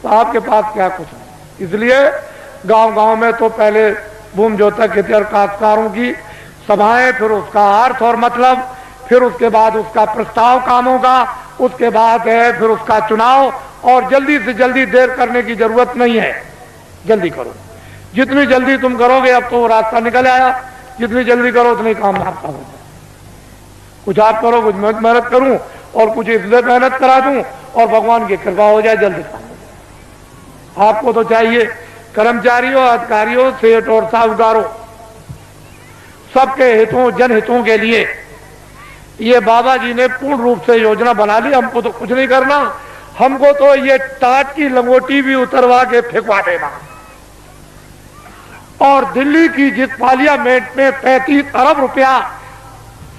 तो आपके पास क्या कुछ नहीं। इसलिए गांव गांव में तो पहले भूमि जोतक खेती और काश्तकारों की सभाएं, फिर उसका अर्थ और मतलब, फिर उसके बाद उसका प्रस्ताव कामों का, उसके बाद है फिर उसका चुनाव। और जल्दी से जल्दी देर करने की जरूरत नहीं है, जल्दी करो। जितनी जल्दी तुम करोगे, अब तो वो रास्ता निकल आया, जितनी जल्दी करो उतनी काम आपका होगा। कुछ आप करो, कुछ मैं मेहनत करूं, और कुछ इसलिए मेहनत करा दूं और भगवान की कृपा हो जाए, जल्दी काम हो जाए। आपको तो चाहिए कर्मचारियों, अधिकारियों, सेठ और साहूकारों, सबके हितों, जनहितों के लिए ये बाबा जी ने पूर्ण रूप से योजना बना ली। हमको तो कुछ नहीं करना, हमको तो ये टाट की लंगोटी भी उतरवा के फेंकवा देना। और दिल्ली की जिस पार्लियामेंट में 35 अरब रुपया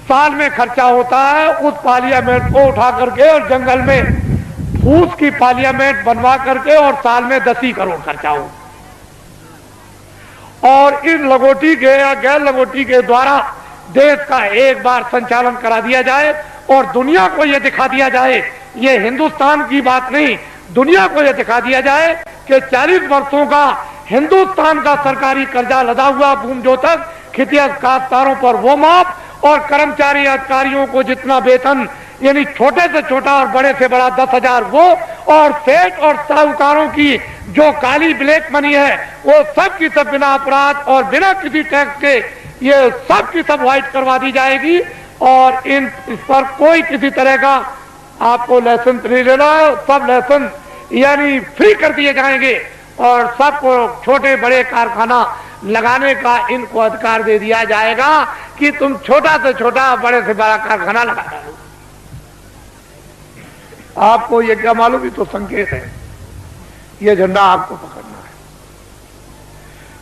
साल में खर्चा होता है, उस पार्लियामेंट को उठा करके और जंगल में फूस की पार्लियामेंट बनवा करके और साल में 10 ही करोड़ खर्चा हो। और इन लगोटी के या गैर लगोटी के द्वारा देश का एक बार संचालन करा दिया जाए और दुनिया को यह दिखा दिया जाए, ये हिंदुस्तान की बात नहीं, दुनिया को यह दिखा दिया जाए कि 40 वर्षों का हिंदुस्तान का सरकारी कर्जा लदा हुआ भूमि जोतक खेती काश्तकारों पर वो माफ, और कर्मचारी अधिकारियों को जितना वेतन, यानी छोटे से छोटा और बड़े से बड़ा 10,000 वो, और सेठ और साहूकारों की जो काली ब्लैक मनी है वो सब की सब बिना अपराध और बिना किसी टैक्स के ये सब की सब व्हाइट करवा दी जाएगी। और इस पर कोई किसी तरह का आपको लाइसेंस नहीं लेना है, सब लाइसेंस यानी फ्री कर दिए जाएंगे, और सबको छोटे बड़े कारखाना लगाने का इनको अधिकार दे दिया जाएगा कि तुम छोटा से छोटा, बड़े से बड़ा कारखाना लगा दो। आपको ये क्या मालूम, ये तो संकेत है, ये झंडा आपको पकड़ना है।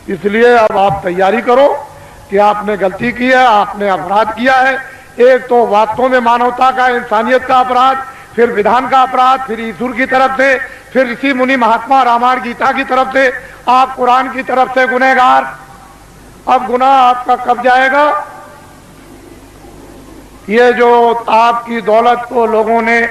इसलिए अब आप तैयारी करो कि आपने गलती की है, आपने अपराध किया है। एक तो वास्तव में मानवता का, इंसानियत का अपराध, फिर विधान का अपराध, फिर ईश्वर की तरफ से, फिर ऋषि मुनि महात्मा रामायण गीता की तरफ से, आप कुरान की तरफ से गुनहगार। अब गुनाह आपका कब जाएगा? ये जो आपकी दौलत को लोगों ने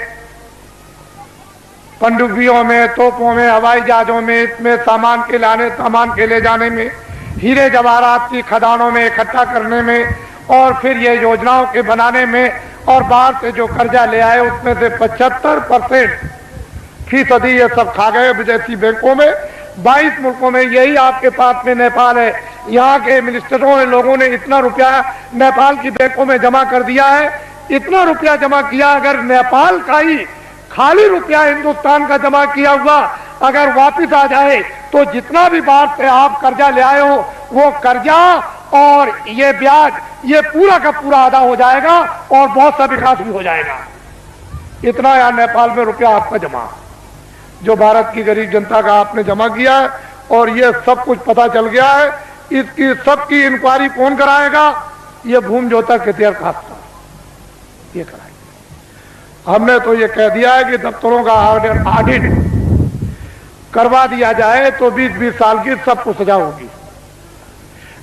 पनडुब्बियों में, तोपों में, हवाई जहाजों में, इसमें सामान के लाने, सामान के ले जाने में, हीरे जवाहरात की खदानों में इकट्ठा करने में, और फिर ये योजनाओं के बनाने में, और बाहर से जो कर्जा ले आए उसमें से 75% ये सब खा गए विदेशी बैंकों में। 22 मुल्कों में, यही आपके पास में नेपाल है, यहाँ के मिनिस्टरों ने, लोगों ने इतना रुपया नेपाल की बैंकों में जमा कर दिया है। इतना रुपया जमा किया, अगर नेपाल का ही खाली रुपया हिंदुस्तान का जमा किया हुआ अगर वापिस आ जाए तो जितना भी बाहर से आप कर्जा ले आए हो वो कर्जा और ये ब्याज, ये पूरा का पूरा अदा हो जाएगा और बहुत सा विकास भी हो जाएगा। इतना यार नेपाल में रुपया आपका जमा, जो भारत की गरीब जनता का आपने जमा किया है, और ये सब कुछ पता चल गया है। इसकी सबकी इंक्वायरी कौन कराएगा? ये भूमि जोतक खेती और काश्तकार ये कराएगा। हमने तो ये कह दिया है कि दफ्तरों का ऑडिट करवा दिया जाए तो 20-20 साल की सबको सजा होगी,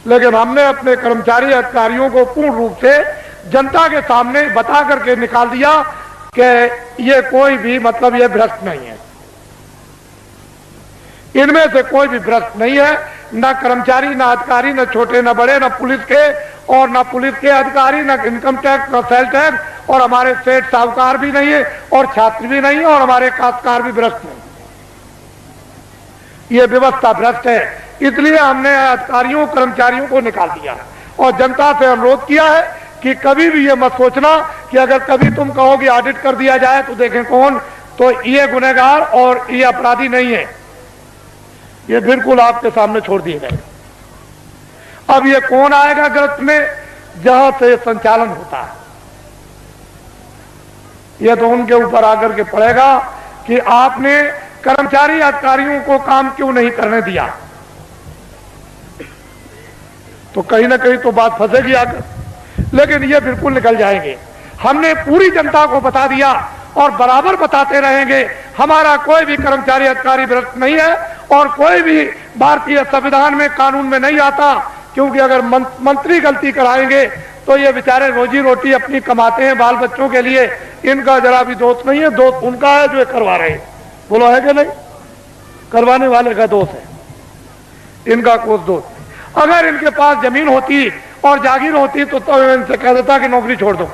लेकिन हमने अपने कर्मचारी अधिकारियों को पूर्ण रूप से जनता के सामने बता करके निकाल दिया कि ये कोई भी मतलब ये भ्रष्ट नहीं है, इनमें से कोई भी भ्रष्ट नहीं है, न कर्मचारी, न अधिकारी, न छोटे न बड़े, न पुलिस के और न पुलिस के अधिकारी, न इनकम टैक्स, न सेल टैक्स, और हमारे सेठ साहूकार भी नहीं है और छात्र भी नहीं है और हमारे काश्तकार भी भ्रष्ट नहीं। ये व्यवस्था भ्रष्ट है। इसलिए हमने अधिकारियों कर्मचारियों को निकाल दिया और जनता से अनुरोध किया है कि कभी भी ये मत सोचना कि अगर कभी तुम कहो कि ऑडिट कर दिया जाए तो देखें कौन, तो ये गुनहगार और ये अपराधी नहीं है, ये बिल्कुल आपके सामने छोड़ दिए गए। अब ये कौन आएगा गिरफ्त में, जहां से संचालन होता है, ये तो उनके ऊपर आकर के पड़ेगा कि आपने कर्मचारी अधिकारियों को काम क्यों नहीं करने दिया। तो कहीं ना कहीं तो बात फंसेगी आकर, लेकिन ये बिल्कुल निकल जाएंगे। हमने पूरी जनता को बता दिया और बराबर बताते रहेंगे, हमारा कोई भी कर्मचारी अधिकारी भ्रष्ट नहीं है और कोई भी भारतीय संविधान में कानून में नहीं आता, क्योंकि अगर मंत्री गलती कराएंगे तो ये बेचारे रोजी रोटी अपनी कमाते हैं बाल बच्चों के लिए, इनका जरा भी दोष नहीं है, दोष उनका है जो करवा रहे हैं। बोलो है कि नहीं? करवाने वाले का दोष है, इनका कोई दोष नहीं। अगर इनके पास जमीन होती और जागीर होती तो इनसे कह देता कि नौकरी छोड़ दो,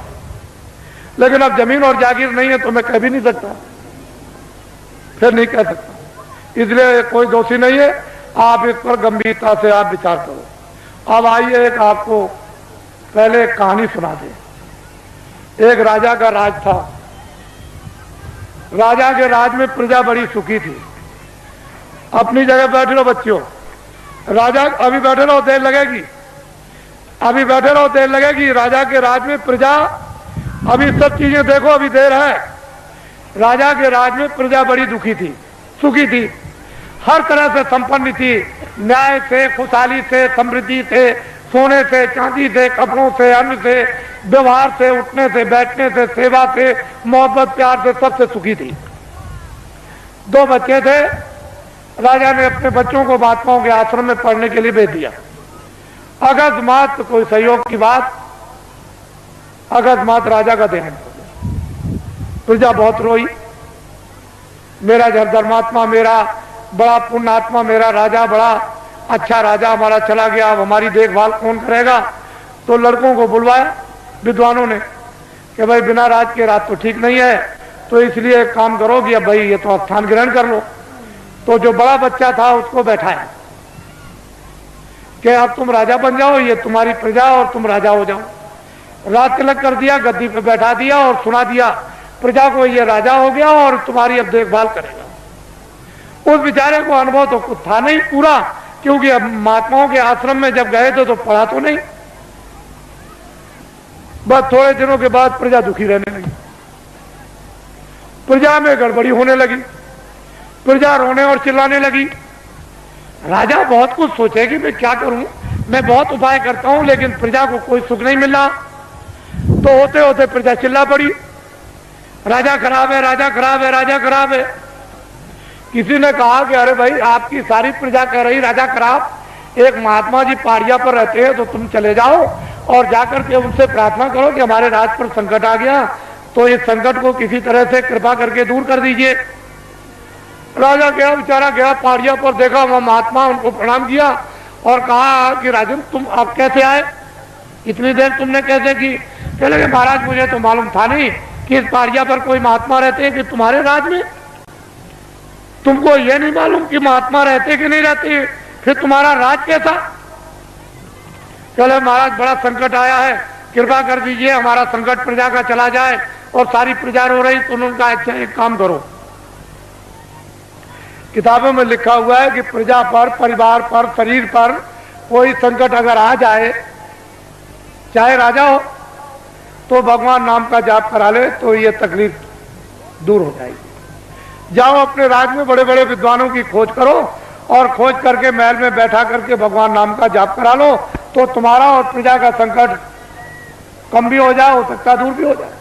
लेकिन अब जमीन और जागीर नहीं है तो मैं कह भी नहीं सकता, फिर नहीं कह सकता। इसलिए कोई दोषी नहीं है, आप इस पर गंभीरता से आप विचार करो। अब आइए एक आपको पहले एक कहानी सुना दे। एक राजा का राज था, राजा के राज में प्रजा बड़ी सुखी थी। अपनी जगह बैठे रहो बच्चों, राजा अभी बैठे रहो देर लगेगी, अभी बैठे रहो देर लगेगी। राजा के राज में प्रजा, अभी सब चीजें देखो, अभी देर है। राजा के राज में प्रजा बड़ी दुखी थी, सुखी थी, हर तरह से संपन्न थी, न्याय से, खुशहाली से, समृद्धि से, सोने से, चांदी से, कपड़ों से, अन्न से, व्यवहार से, उठने से, बैठने से, सेवा से, मोहब्बत प्यार से, सबसे सुखी थी। 2 बच्चे थे, राजा ने अपने बच्चों को महात्माओं के आश्रम में पढ़ने के लिए भेज दिया। अकस्मात कोई सहयोग की बात, अकस्मात राजा का देहांत हो गया। प्रजा बहुत रोई, मेरा धर्मात्मा, मेरा बड़ा पुण्यात्मा, मेरा राजा, बड़ा अच्छा राजा हमारा चला गया, अब हमारी देखभाल कौन करेगा। तो लड़कों को बुलवाया विद्वानों ने कि भाई बिना राज के राज तो ठीक नहीं है, तो इसलिए एक काम करो कि अब भाई ये तो स्थान ग्रहण कर लो। तो जो बड़ा बच्चा था उसको बैठाया कि अब तुम राजा बन जाओ, ये तुम्हारी प्रजा और तुम राजा हो जाओ। राज तिलक कर दिया, गद्दी पे बैठा दिया और सुना दिया प्रजा को ये राजा हो गया और तुम्हारी अब देखभाल करेगा। उस बेचारे को अनुभव तो कुछ था नहीं पूरा, क्योंकि अब महात्माओं के आश्रम में जब गए थे तो पढ़ा तो नहीं। बस थोड़े दिनों के बाद प्रजा दुखी रहने लगी, प्रजा में गड़बड़ी होने लगी, प्रजा रोने और चिल्लाने लगी। राजा बहुत कुछ सोचे कि मैं क्या करूं, मैं बहुत उपाय करता हूं लेकिन प्रजा को कोई सुख नहीं मिल रहा। तो होते होते प्रजा चिल्ला पड़ी, राजा खराब है, राजा खराब है, राजा खराब है। किसी ने कहा कि अरे भाई आपकी सारी प्रजा कह रही राजा खराब, एक महात्मा जी पहाड़िया पर रहते हैं, तो तुम चले जाओ और जाकर के उनसे प्रार्थना करो कि हमारे राज पर संकट आ गया, तो इस संकट को किसी तरह से कृपा करके दूर कर दीजिए। राजा गया, बेचारा गया पहाड़िया पर, देखा वहां महात्मा, उनको प्रणाम किया और कहा कि राजन तुम आप कैसे आए, इतनी देर तुमने कैसे की? कहने लगे महाराज मुझे तो मालूम था नहीं कि इस पहाड़िया पर कोई महात्मा रहते हैं कि तुम्हारे राज में, तुमको ये नहीं मालूम कि महात्मा रहते कि नहीं रहते, फिर तुम्हारा राज कैसा? चले महाराज बड़ा संकट आया है, कृपा कर दीजिए हमारा संकट प्रजा का चला जाए। और सारी प्रजा रो रही, तो उन्होंने कहा अच्छा एक काम करो, किताबों में लिखा हुआ है कि प्रजा पर, परिवार पर, शरीर पर कोई संकट अगर आ जाए, चाहे राजा हो, तो भगवान नाम का जाप करा ले तो ये तकलीफ दूर हो जाएगी। जाओ अपने राज में बड़े बड़े विद्वानों की खोज करो और खोज करके महल में बैठा करके भगवान नाम का जाप करा लो, तो तुम्हारा और प्रजा का संकट कम भी हो जाए, हो सकता दूर भी हो जाए।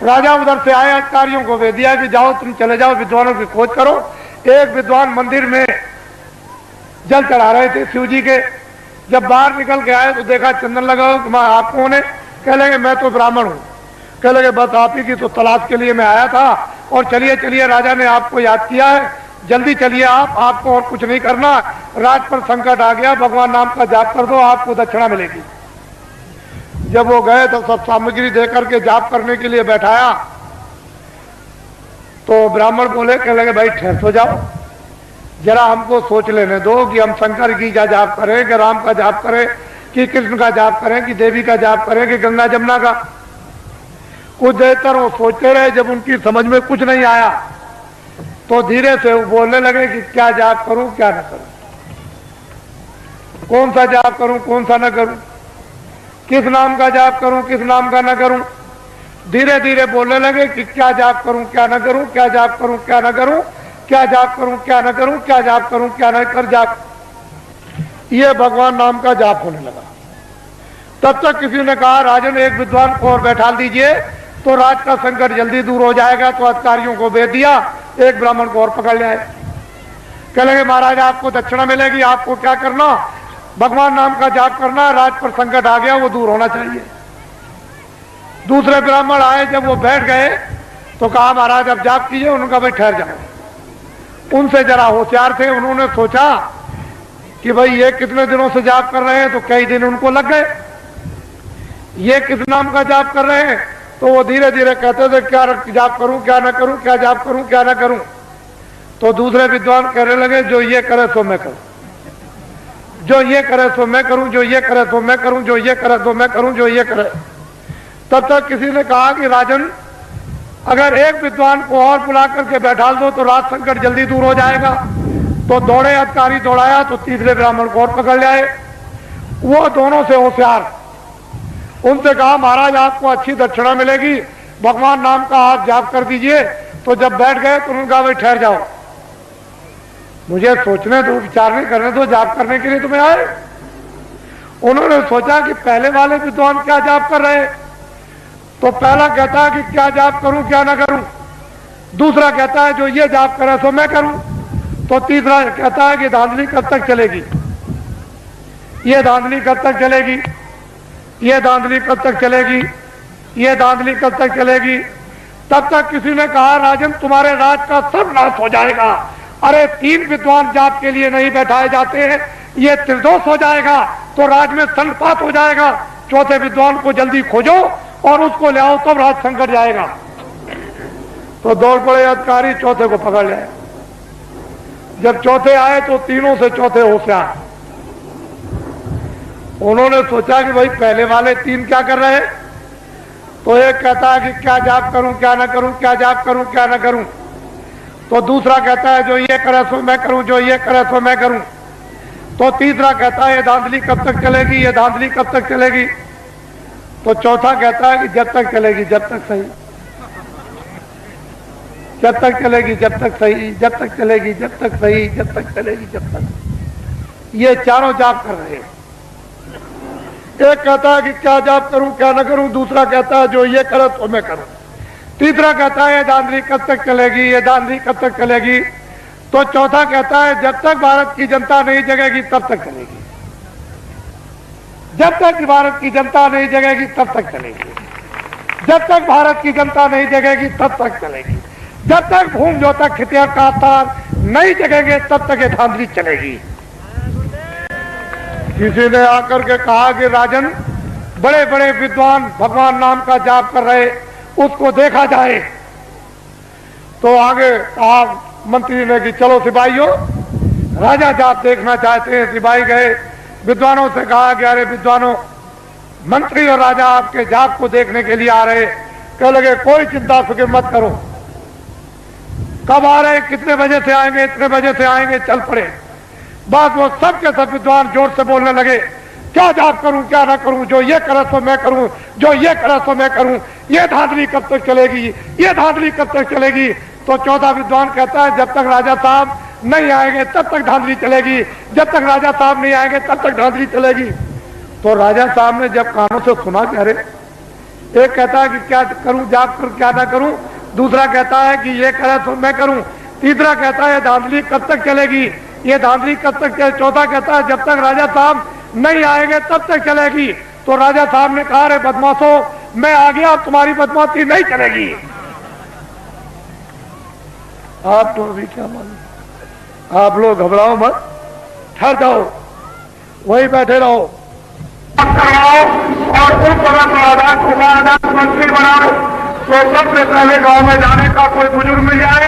राजा उधर से आए, अधिकारियों को भेज दिया कि जाओ तुम चले जाओ विद्वानों की खोज करो। एक विद्वान मंदिर में जल चढ़ा रहे थे शिव जी के, जब बाहर निकल के आए तो देखा चंदन लगा हो। आप कौन है? कह लगे मैं तो ब्राह्मण हूँ। कह लगे बस आप ही की तो तलाश के लिए मैं आया था, और चलिए चलिए राजा ने आपको याद किया है, जल्दी चलिए आपको और कुछ नहीं करना, राज पर संकट आ गया, भगवान नाम का जाप कर दो, आपको दक्षिणा मिलेगी। जब वो गए तो सब सामग्री देकर के जाप करने के लिए बैठाया, तो ब्राह्मण बोले, कह लगे भाई ठहर तो जाओ, जरा हमको सोच लेने दो कि हम शंकर की का जाप करें कि राम का जाप करें कि कृष्ण का जाप करें कि देवी का जाप करें कि गंगा जमुना का। कुछ देर तक वो सोचते रहे, जब उनकी समझ में कुछ नहीं आया तो धीरे से वो बोलने लगे कि क्या जाप करूं क्या न करूं, कौन सा जाप करूं कौन सा न करूं, किस नाम का जाप करूं किस नाम का न करूं। धीरे धीरे बोलने लगे कि क्या जाप करूं क्या न करूं, क्या जाप करूं क्या न करूं, क्या जाप करूं क्या न करूं, क्या जाप करूं क्या न कर जाप। ये भगवान नाम का जाप होने लगा। तब तक किसी ने कहा राजन एक विद्वान को और बैठा दीजिए तो राज का संकट जल्दी दूर हो जाएगा। तो अधिकारियों को भेज दिया, एक ब्राह्मण को और पकड़ ले आए। कह लगे महाराज आपको दक्षिणा मिलेगी, आपको क्या करना, भगवान नाम का जाप करना, राज पर संकट आ गया वो दूर होना चाहिए। दूसरे ब्राह्मण आए, जब वो बैठ गए तो कहा महाराज अब जाप कीजिए। उनका भाई ठहर जाओ। उनसे जरा होशियार थे, उन्होंने सोचा कि भाई ये कितने दिनों से जाप कर रहे हैं, तो कई दिन उनको लग गए। ये किस नाम का जाप कर रहे हैं, तो वो धीरे धीरे कहते थे क्या जाप करूं क्या ना करूं, क्या जाप करूं क्या ना करूं। तो दूसरे विद्वान कहने लगे जो ये करे सो मैं करूं, जो ये करे सो मैं करूं, जो ये करे सो मैं करूं, जो ये करे सो मैं करूं, जो ये करे। तब तक किसी ने कहा कि राजन अगर एक विद्वान को और बुला करके बैठा दो तो राज संकट जल्दी दूर हो जाएगा। तो दौड़े अधिकारी दौड़ाया तो तीसरे ब्राह्मण को और पकड़ लाए। वो दोनों से होशियार, उनसे कहा महाराज आपको अच्छी दक्षिणा मिलेगी, भगवान नाम का आप जाप कर दीजिए। तो जब बैठ गए तो उन्होंने कहा भाई ठहर जाओ, मुझे सोचने दो, विचारने करने दो, जाप करने के लिए तुम्हें आए। उन्होंने सोचा कि पहले वाले विद्वान क्या जाप कर रहे हैं। तो पहला कहता है कि क्या जाप करूं क्या ना करूं, दूसरा कहता है जो ये जाप करे सो मैं करूं, तो तीसरा कहता है कि धांधली कब तक चलेगी, ये धांधली कब तक चलेगी, ये धांधली कब तक चलेगी, ये धांधली कब तक चलेगी। तब तक किसी ने कहा राजन तुम्हारे राज का सब नाश हो जाएगा। अरे तीन विद्वान जाप के लिए नहीं बैठाए जाते हैं, ये त्रिदोष हो जाएगा तो राज में संपात हो जाएगा। चौथे विद्वान को जल्दी खोजो और उसको ले आओ, तब राज संकट जाएगा। तो दौड़ पड़े अधिकारी, चौथे को पकड़ ले। जब चौथे आए तो तीनों से चौथे होशियार। उन्होंने सोचा कि भाई पहले वाले तीन क्या कर रहे हैं। तो एक कहता है कि क्या जाप करूं क्या ना करूं, क्या जाप करूं क्या ना करूं। तो दूसरा कहता है जो ये करे सो मैं करूं, जो ये करे सो मैं करूं। तो तीसरा कहता है ये धांधली कब तक चलेगी, ये धांधली कब तक चलेगी। तो चौथा कहता है कि जब तक चलेगी जब तक सही, जब तक चलेगी जब तक सही, जब तक चलेगी जब तक सही, जब तक चलेगी जब तक। ये चारों जाप कर रहे हैं। एक कहता है कि क्या जाप करूं क्या ना करूं, दूसरा कहता है जो ये करे तो मैं करूं, तीसरा कहता है ये धांधली कब तक चलेगी, ये धांधली कब तक चलेगी। तो चौथा कहता है जब तक भारत की जनता नहीं जगेगी तब तक चलेगी, जब तक भारत की जनता नहीं जगेगी तब तक चलेगी, जब तक भारत की जनता नहीं जगेगी तब तक चलेगी, जब तक भूम जो तक खितिया का तार नहीं जगेंगे तब तक ये धांधली चलेगी। किसी ने आकर के कहा कि राजन बड़े बड़े विद्वान भगवान नाम का जाप कर रहे, उसको देखा जाए। तो आगे कहा मंत्री ने कि चलो सिपाहियों, राजा जाप देखना चाहते हैं। सिपाही गए, विद्वानों से कहा कि अरे विद्वानों, मंत्री और राजा आपके जाप को देखने के लिए आ रहे। कह लगे कोई चिंता फिक्र मत करो, कब आ रहे, कितने बजे से आएंगे, इतने बजे से आएंगे, चल पड़े। बस वो सब के सब विद्वान जोर से बोलने लगे क्या जाप करूं क्या ना करूं, जो ये करे तो मैं करूं, जो ये करे तो मैं करूं, ये धांधली कब तक चलेगी, ये धांधली कब तक चलेगी। तो चौथा विद्वान कहता है जब तक राजा साहब नहीं आएंगे तब तक धांधली चलेगी, जब तक राजा साहब नहीं आएंगे तब तक धांधली चलेगी। तो राजा साहब ने जब कानों से सुना कि अरे, एक कहता है कि क्या करूं जाप करूं क्या ना करूं, दूसरा कहता है कि ये करे तो मैं करूं, तीसरा कहता है धांधली कब तक चलेगी, ये धांधली कब तक चले, चौथा कहता है जब तक राजा साहब नहीं आएंगे तब तक चलेगी। तो राजा साहब ने कहा अरे बदमाशों, मैं आ गया, अब तुम्हारी बदमाशी नहीं चलेगी। आप तो अभी क्या मालूम, आप लोग घबराओ मत, ठहर जाओ, वहीं बैठे रहो और उस जगह को आजाद मंत्री बनाओ तो सबसे पहले गांव में जाने का कोई बुजुर्ग मिल जाए,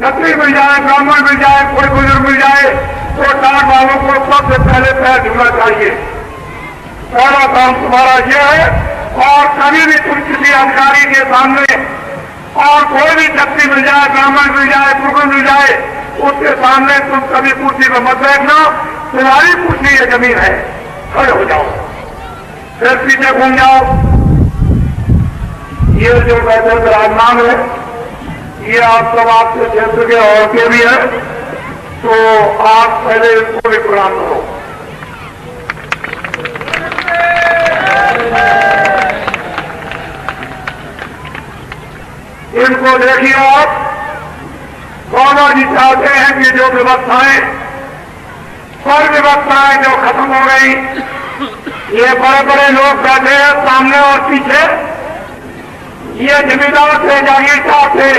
छत्री मिल जाए, ब्राह्मण मिल जाए, कोई बुजुर्ग मिल जाए तो टाट वालों को सबसे पहले पैर छूना चाहिए। पहला काम तुम्हारा यह है। और कभी भी तुम किसी अधिकारी के सामने और कोई भी छत्री मिल जाए, ब्राह्मण मिल जाए, पुरुष मिल जाए, उसके सामने तुम कभी कुर्सी पर मत बैठना। तुम्हारी कुर्सी ये जमीन है, खड़े हो जाओ, फिर पीछे घूम जाओ। ये जो बैठे विराजमान है ये आप सब आपके क्षेत्र के और के भी है, तो आप पहले इसको भी प्रणाम करो। इनको देखिए आप, बाबा जी चाहते हैं कि जो व्यवस्थाएं, सब व्यवस्थाएं जो खत्म हो गई, ये बड़े बड़े लोग बैठे हैं सामने और पीछे, ये जमींदार थे, जागीरदार थे,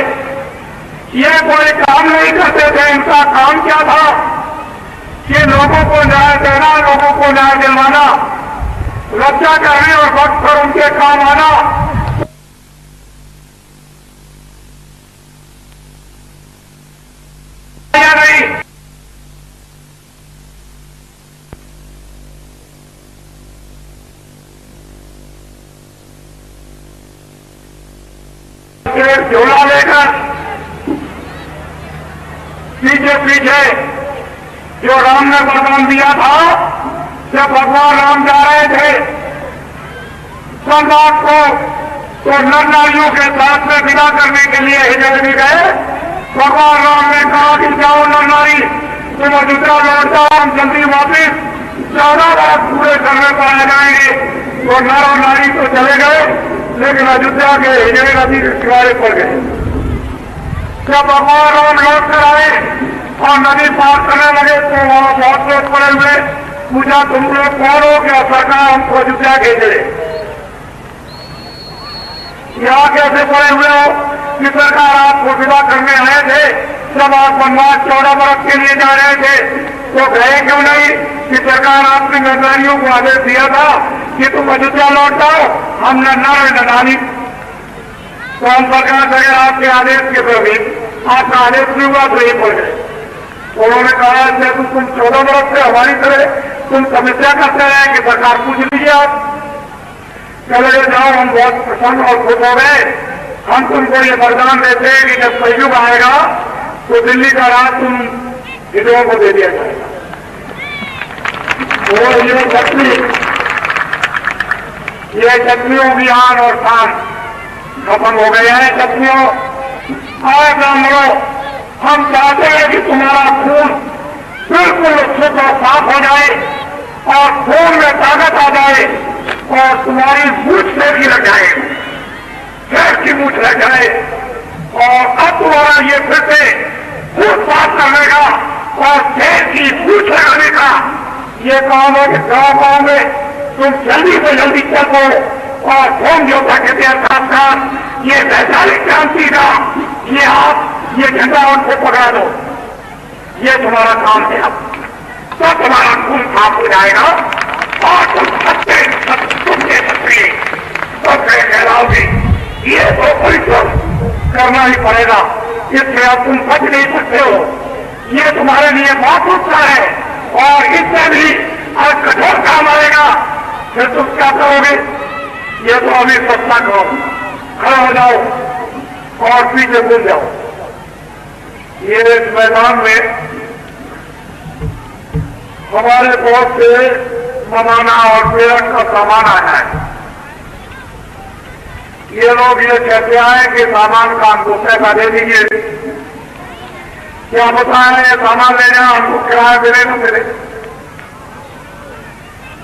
ये कोई काम नहीं करते थे। इनका काम क्या था कि लोगों को न्याय देना, लोगों को न्याय दिलवाना, रक्षा करने और वक्त पर उनके काम आना। या नहीं, झोला लेकर पीछे पीछे जो राम ने वरदान दिया था, जब भगवान राम जा रहे थे सम्राट को, तो नर नारियों के साथ में विदा करने के लिए हिजर भी गए। भगवान राम ने कहा कि जाओ नर नारी, तुम अयोध्या लौट जाओ, हम जल्दी वापिस 14 वर्ष पूरे करने पर आ जाएंगे। तो नर और नारी तो चले गए, लेकिन अयोध्या के हिजड़े नदी के किनारे पर गए। जब भगवान राम लौट कर आए और नदी पार करने लगे तो वहां बहुत लोग पड़े हुए, पूछा तुम लोग कौन हो, क्या सरकार हमको अयोध्या के हिजड़े यहाँ कैसे पड़े हुए हो कि सरकार आपको विदा करने आए थे, जब आप वनवास 14 वर्ष के लिए जा रहे थे तो गए क्यों नहीं? कि सरकार आपने नरनारियों को आदेश दिया था कि तुम अयोध्या लौट जाओ, हम नर नारी। तो हम सरकार से आपके आदेश के प्रति आपका आदेश नहीं हुआ तो ये पड़ गए। उन्होंने कहा जब तुम 14 वर्ष से हमारी तरह तुम समस्या करते रहे कि सरकार पूछ लीजिए आप। चले जाओ, हम बहुत प्रसन्न और खुश हो गए। हम तुमको ये वरदान देते हैं कि जब कलयुग आएगा तो दिल्ली का राज तुम हिंदुओं को दे दिया जाएगा। और ये छत्रियों की आन और शान खत्म हो गए हैं। छत्रियों आए ब्राह्मणों, हम चाहते हैं कि तुम्हारा खून बिल्कुल शुद्ध और साफ हो जाए और खून में ताकत आ जाए और तुम्हारी मूछ से भी लग जाए, शेर की मूछ लग जाए। और अब तुम्हारा ये फिर से खून साफ करने का और शेर की मूछ लगाने का ये काम है कि गाँव में तुम जल्दी से जल्दी चलो और होम योद्धा के साथ ये वैचारिक क्रांति का ये झंडा उनको पकड़ा दो। ये तुम्हारा काम है। अब तो तुम्हारा खून साफ हो जाएगा और तुम तुमसे सक्रिय सबसे कहलाओगे। ये तो परिश्रम करना ही पड़ेगा, इससे अब तुम बच नहीं सकते हो। ये तुम्हारे लिए बहुत उत्साह है और इससे भी अब कठोर काम आएगा। फिर तुम क्या करोगे? ये तो अभी सत्ता करो, खड़े हो जाओ और पीछे घूम जाओ। ये इस मैदान में हमारे बहुत से मनाना और प्रेरक का सामान आया है। ये लोग ये कहते हैं कि सामान का हमको पैसा दे दीजिए। क्या पता है ये सामान लेना हमको किराया मिले न मिले।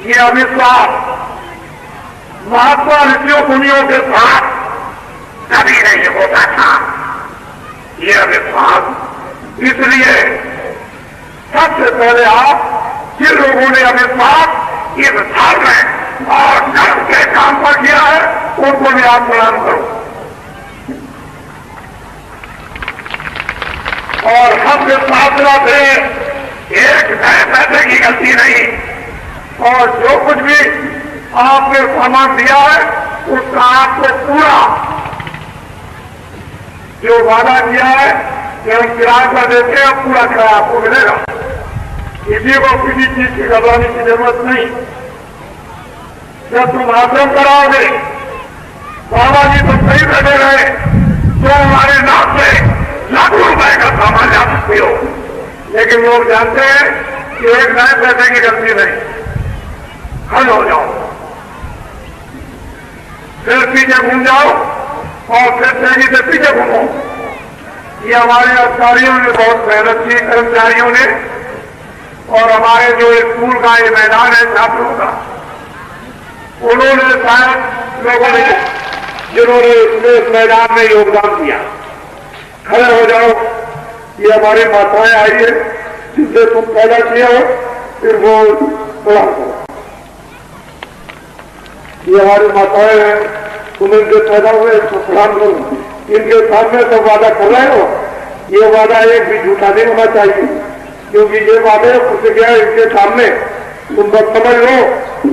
ये अविश्वास महात्मा ऋषियों मुनियों के साथ कभी नहीं होता था। ये अविश्वास इसलिए सबसे पहले आप जिन लोगों ने अविश्वास इस धर्म में और धर्म के काम पर किया है उनको भी आप प्रणाम करो। और सबसे फासला से एक पैसे की गलती नहीं। और जो कुछ भी आपने सामान दिया है उसका आपको पूरा जो वादा किया है कि हम किराए पर देते हैं, पूरा किराया आपको मिलेगा। किसी को किसी चीज की घबराने की जरूरत नहीं। जब तुम आश्रम कराओगे, बाबा जी तुम सही बैठे रहे तो हमारे नाम से लाखों रुपए का सामान ला सकते हो। लेकिन लोग जानते हैं कि एक नए पैसे की गलती नहीं, हल हो जाओ, फिर पीछे घूम जाओ और फिर तेजी से पीछे घूमो। ये हमारे अधिकारियों ने बहुत मेहनत की, कर्मचारियों ने, और हमारे जो स्कूल का ये मैदान है छात्रों का, उन्होंने शायद लोगों ने जिन्होंने इस मैदान में योगदान दिया। खड़े हो जाओ, ये हमारी माताएं आई है जिससे तुम पैदा किए हो, फिर वो प्रणाम करो। ये हमारी माताएं हैं, तुम इनके पैदा हुए तो प्रणाम करो। इनके सामने तो वादा कर रहे हो, ये वादा एक भी झूठा नहीं होना चाहिए, क्योंकि ये वादे प्रतिज्ञा इनके सामने तुम बस समझ लो,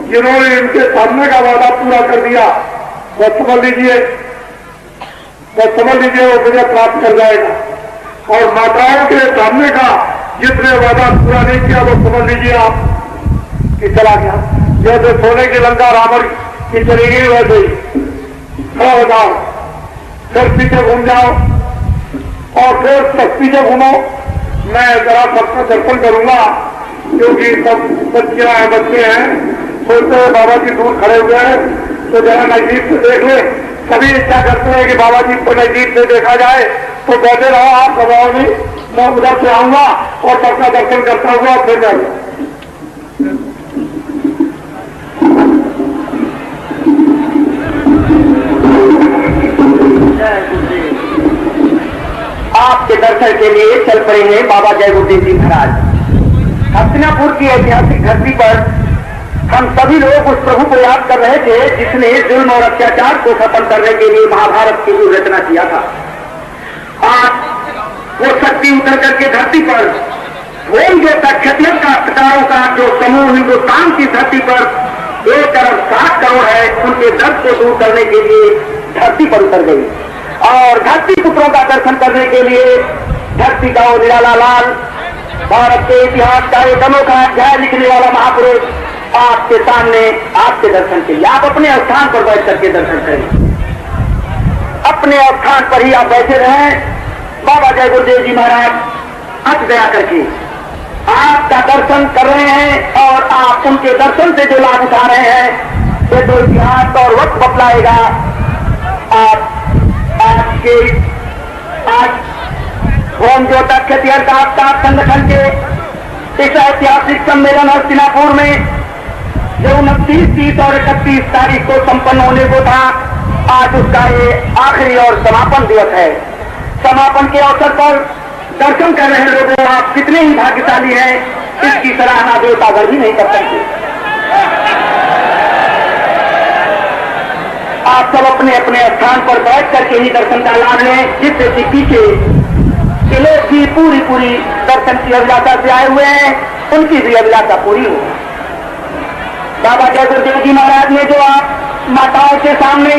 जिन्होंने इनके सामने का वादा पूरा कर दिया बस समझ लीजिए, वो मुझे प्राप्त कर जाएगा। और माताओं के सामने का जिसने वादा पूरा नहीं किया वो समझ लीजिए आप कि चला गया। जैसे सोने की लंका रावण की चली गई वैसे ही खड़ा हो जाओ, फिर पीछे घूम जाओ और फिर सब पीछे घूमो। मैं जरा सबका दर्शन करूंगा, क्योंकि सब बच्चियां हैं, बच्चे हैं, सोचते हैं बाबा जी दूर खड़े हुए हैं तो जरा नजदीक से देख ले। सभी इच्छा करते हैं कि बाबा जी को नजदीक से देखा जाए, तो बैठे रहो, आप घबराओ नहीं, मैं उधर से आऊंगा और सबका दर्शन करता हुआ फिर जाऊंगा। आपके दर्शन के लिए चल पड़े हैं बाबा जय गुरुदेव जी महाराज। हस्तिनापुर की ऐतिहासिक धरती पर हम सभी लोग उस प्रभु को याद कर रहे थे जिसने जुल्म और अत्याचार को खत्म करने के लिए महाभारत की रचना किया था। आज वो शक्ति उतर करके धरती पर होम जो क्षत्रिय काश्तकारों का जो समूह हिंदुस्तान की धरती पर 1.7 करोड़ है, उनके दर्द को दूर करने के लिए धरती पर उतर गई। और धरती पुत्रों का दर्शन करने के लिए धरती का वो निराला लाल, भारत के इतिहास का एक अनोखा अध्याय लिखने वाला महापुरुष आपके सामने, आपके दर्शन के लिए आप अपने स्थान पर बैठ करके दर्शन करें। अपने स्थान पर ही आप बैठे रहें। बाबा जय गुरुदेव जी महाराज अच दया करके आपका दर्शन कर रहे हैं और आप उनके दर्शन से जो लाभ उठा रहे हैं ये तो इतिहास और वक्त बतलाएगा। आपके आज होम ज्योता क्षत्रिय का संगठन के इस ऐतिहासिक सम्मेलन हस्तिनापुर में जो 29, 30 और 31 तारीख को संपन्न होने को था, आज उसका ये आखिरी और समापन दिवस है। समापन के अवसर पर दर्शन कर रहे लोगों, आप कितने ही भाग्यशाली हैं, इसकी सराहना देवतागढ़ भी नहीं कर सकते। आप सब अपने अपने स्थान पर बैठ करके ही दर्शन का लाभ लें, जिससे कि पीछे के लोग भी पूरी दर्शन की अभिलाषा से आए हुए हैं, उनकी भी अभिलाषा पूरी हो। बाबा जय गुरुदेव जी महाराज ने जो आप माताओं के सामने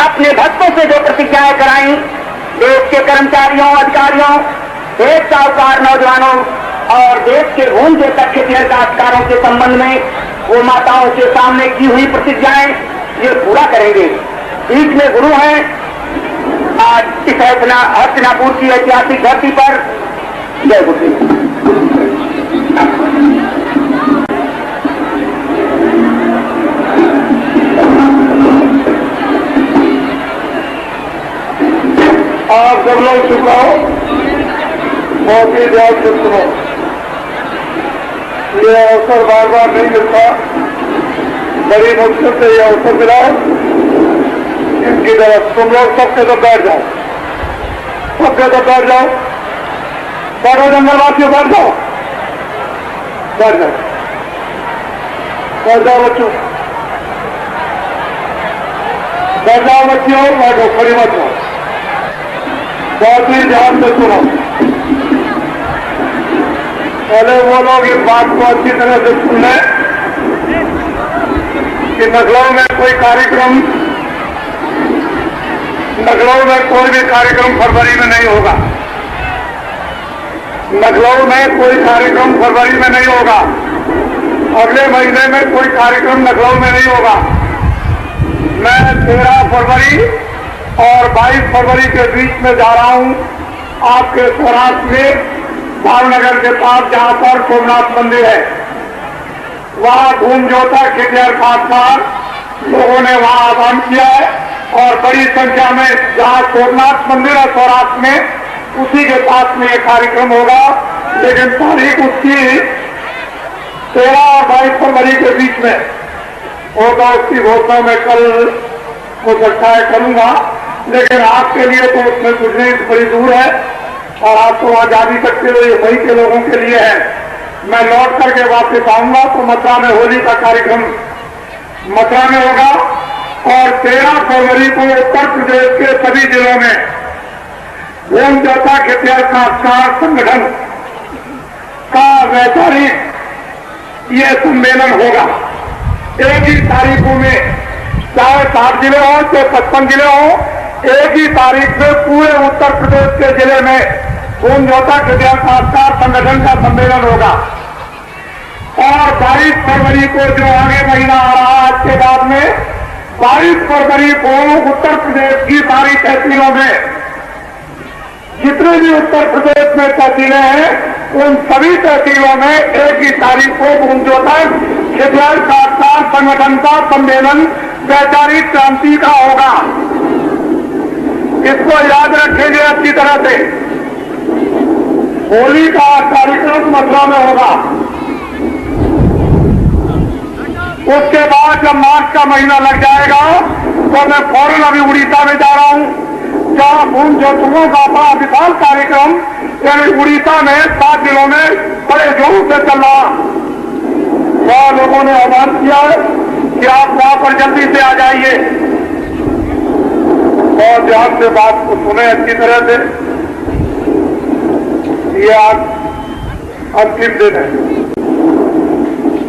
अपने भक्तों से जो प्रतिज्ञाएं कराई, देश के कर्मचारियों, अधिकारियों, देश साहूकार नौजवानों और देश के भूमि के क्षत्रिय काश्तकारों के संबंध में वो माताओं के सामने की हुई प्रतिज्ञाएं ये पूरा करेंगे। बीच में गुरु हैं आज इस हस्तिनापुर की ऐतिहासिक धरती पर। जय गुरुदेव। आप सब लोग चुप रहो, बहुत ही ध्यान से सुनो। ये अवसर बार बार नहीं मिलता, बड़ी मुश्किल से ये अवसर मिला इनकी तरफ। तुम लोग सबके तो बैठ जाओ, सबके तो बैठ जाओ, बैठो जंगलवासियों, बैठ जाओ, बैठ जाओ, बैठ जाओ बच्चों, बैठ जाओ बच्चियों, बैठो, खड़ी मत जाओ, बहुत ही ध्यान से सुनो। पहले वो लोग इस बात को अच्छी तरह से सुन लें कि लखनऊ में कोई कार्यक्रम लखनऊ में कोई भी कार्यक्रम फरवरी में नहीं होगा। लखनऊ में कोई कार्यक्रम फरवरी में नहीं होगा। अगले महीने में कोई कार्यक्रम लखनऊ में नहीं होगा। मैं 13 फरवरी और 22 फरवरी के बीच में जा रहा हूं आपके सौराष्ट्र में भावनगर के पास, जहां पर सोमनाथ मंदिर है। वहां धूमजोता खिटियार खास लोगों ने वहां आह्वान किया है और बड़ी संख्या में, जहां सोमनाथ मंदिर है सौराष्ट्र में, उसी के पास में ये कार्यक्रम होगा। लेकिन तारीख उसकी 13 और 22 फरवरी के बीच में होगा। उसकी घोषणा मैं कल हो सकता है करूंगा, लेकिन आपके लिए तो उसमें कुछ नहीं, बड़ी दूर है और आप तो वहां जा भी सकते हो। ये वही के लोगों के लिए है। मैं लौट करके वापस आऊंगा तो मथुरा में होली का कार्यक्रम मथुरा में होगा। और 13 फरवरी को उत्तर प्रदेश के सभी जिलों में धूमजोता खिटियार खासकार संगठन का वैचारिक ये सम्मेलन होगा। एक ही तारीखों में, चाहे 7 जिले हो चाहे 55 जिले हो, एक ही तारीख में पूरे उत्तर प्रदेश के जिले में धूमजोता खिटियार खासकार संगठन का सम्मेलन होगा। और 22 फरवरी को, जो आगे महीना आ रहा है आज के बाद में, 22 फरवरी को उत्तर प्रदेश की सारी तहसीलों में, जितने भी उत्तर प्रदेश में तहसीलें हैं, उन सभी तहसीलों में एक ही तारीख को धूमजोता खिटियार खासकार संगठन का सम्मेलन वैचारिक क्रांति का होगा। इसको याद रखेंगे अच्छी तरह से। होली का कार्यक्रम मथुरा में होगा। उसके बाद जब मार्च का महीना लग जाएगा तो मैं फौरन अभी उड़ीसा में जा रहा हूं, जहां धूमजोतुओं का बड़ा विशाल कार्यक्रम, यानी उड़ीसा में 7 जिलों में बड़े जोर से चल रहा। वहां लोगों ने आह्वान किया है कि आप वहां पर जल्दी से आ जाइए और ध्यान से बात को सुने अच्छी तरह से। ये आज अंतिम दिन है।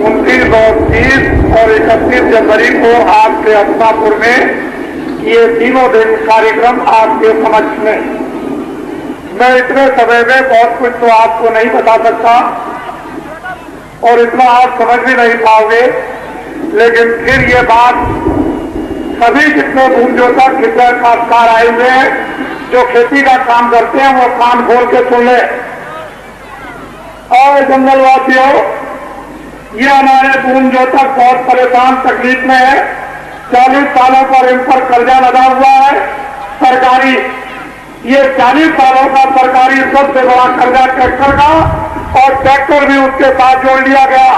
29 और 30 और 31 जनवरी को आपके हस्तापुर में ये तीनों दिन कार्यक्रम आपके समक्ष में। मैं इतने समय में बहुत कुछ तो आपको नहीं बता सकता और इतना आप समझ भी नहीं पाओगे, लेकिन फिर ये बात सभी जितने धूमजोता खिटियार खासकार आए हुए हैं जो खेती का काम करते हैं, वो कान खोल के सुन ले। और जंगलवासियों, ये हमारे धूमजोता बहुत परेशान तकलीफ में है। 40 सालों पर इन पर कर्जा लगा हुआ है सरकारी। ये 40 सालों का सरकारी सबसे बड़ा कर्जा ट्रैक्टर का, और ट्रैक्टर भी उसके साथ जोड़ लिया गया।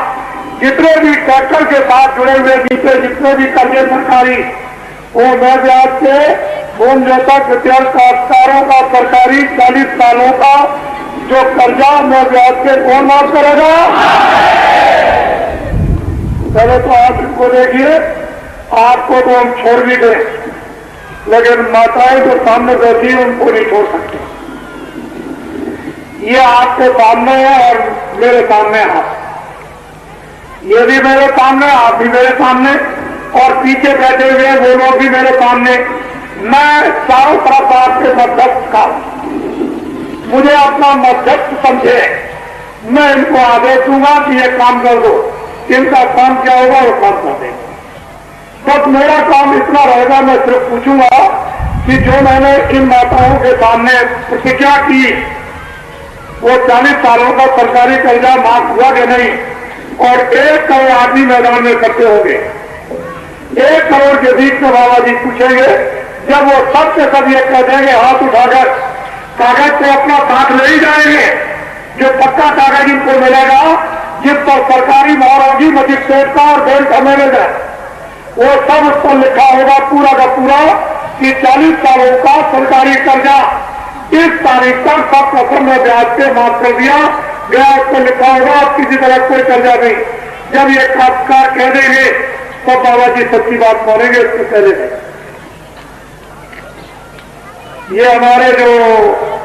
जितने भी ट्रैक्टर के साथ जुड़े हुए बीते जितने भी कर्जे सरकारी, वो मैं ब्याज से धूमजोता खिटियार खासकारों का सरकारी 40 सालों का जो कर्जा मैं ब्याज के कौन माफ करेगा? पहले तो आप इनको देखिए, आपको तो हम छोड़ भी दें, लेकिन माताएं जो सामने बैठी हैं उनको नहीं छोड़ सकते। ये आपके सामने है और मेरे सामने है। ये भी मेरे सामने, आप भी मेरे सामने, और पीछे बैठे हुए वो लोग भी मेरे सामने। मैं चारों तरफ आपके मध्यस्थ का, मुझे अपना मध्यस्थ समझे। मैं इनको आदेश दूंगा कि ये काम कर दो, इनका काम क्या होगा वो काम कर देंगे। बस मेरा काम इतना रहेगा, मैं सिर्फ पूछूंगा कि जो मैंने इन माताओं के सामने प्रतिज्ञा की, वो 40 सालों का सरकारी कर्जा माफ हुआ कि नहीं, और 1 करोड़ आदमी मैदान में इकट्ठे होंगे। 1 करोड़ के बीच में बाबा जी पूछेंगे, जब वो सब के सब ये कह देंगे हाथ उठाकर, कागज को अपना साथ ले ही जाएंगे, जो पक्का कागज इनको मिलेगा जिस पर सरकारी मोहर होगी मजिस्ट्रेट का और बैंक का मैनेजर, वो सब उस पर लिखा होगा पूरा का पूरा कि 40 सालों का सरकारी कर्जा इस तारीख तक सब कसम में ब्याज पे माफ कर दिया गया। उस पर लिखा होगा अब किसी तरह कोई कर्जा नहीं। जब ये खासकार कह देंगे तो बाबा जी सच्ची बात मानेंगे, इसको कह देंगे। ये हमारे जो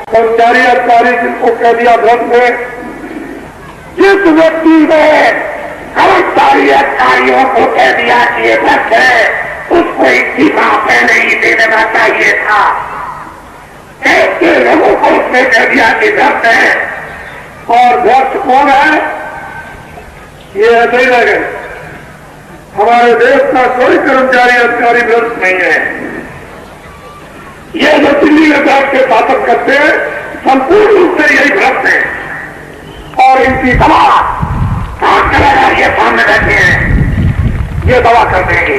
कर्मचारी अधिकारी जिनको कह दिया भ्रष्ट है, जिस व्यक्ति ने कर्मचारी अधिकारियों को कह दिया कि ये भ्रष्ट है, उसको इस्तीफा पहले ही दे देना चाहिए था। ऐसे लोगों को उसने कह दिया कि व्यर्थ है, और व्यर्थ कौन है? ये ऐसे ही लगे। हमारे देश का कोई कर्मचारी अधिकारी व्यर्थ नहीं है। ये जो दिल्ली में बैठ के शासन करते हैं संपूर्ण रूप से यही भ्रष्ट है, और इनकी दवा काम करेगा ये सामने बैठे हैं, ये दवा कर देंगे।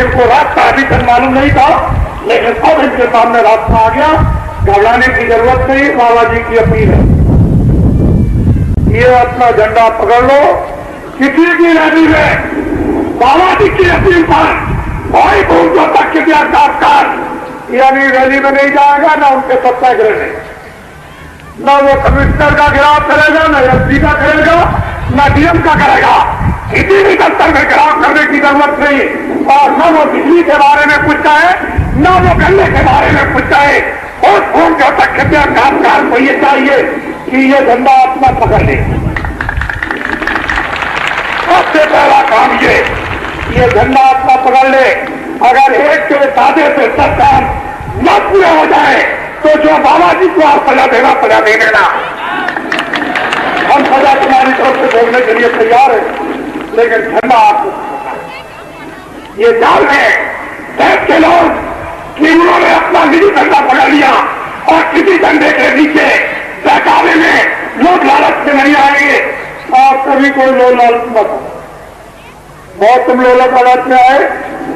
इनको रास्ता अभी तक मालूम नहीं था, लेकिन अब इनके सामने रास्ता आ गया। घबराने की जरूरत नहीं, बाबा जी की अपील है। ये अपना झंडा पकड़ लो, किसी की रैली में बाबा जी की अपील पर कोई भूल तक के यानी रैली में नहीं जाएगा, ना उनके सत्याग्रह में, ना वो कमिश्नर का गिराव करेगा, ना एसपी का करेगा, ना डीएम का करेगा। किसी भी दफ्तर में गिराव करने की जरूरत नहीं, और न वो बिजली के बारे में पूछता है, न वो गन्ने के बारे में पूछता है। और फोन जो तक कामकाज को ये चाहिए कि ये झंडा अपना पकड़ ले। सबसे पहला काम ये झंडा अपना पकड़ ले। अगर एक के दादे से सब काम न पूरे हो जाए तो जो बाबा जी को आप सजा देना, सजा दे देना। हम सजा तुम्हारी तरफ से बोलने के लिए तैयार है, लेकिन झंडा आपको ये जाल है देश के लोग कि उन्होंने अपना निजी झंडा पकड़ लिया, और किसी झंडे के नीचे बहकावे में लोग लालच में नहीं आएंगे। और कभी कोई लोग लालच मत, बहुत तुम लोग लालच में आए,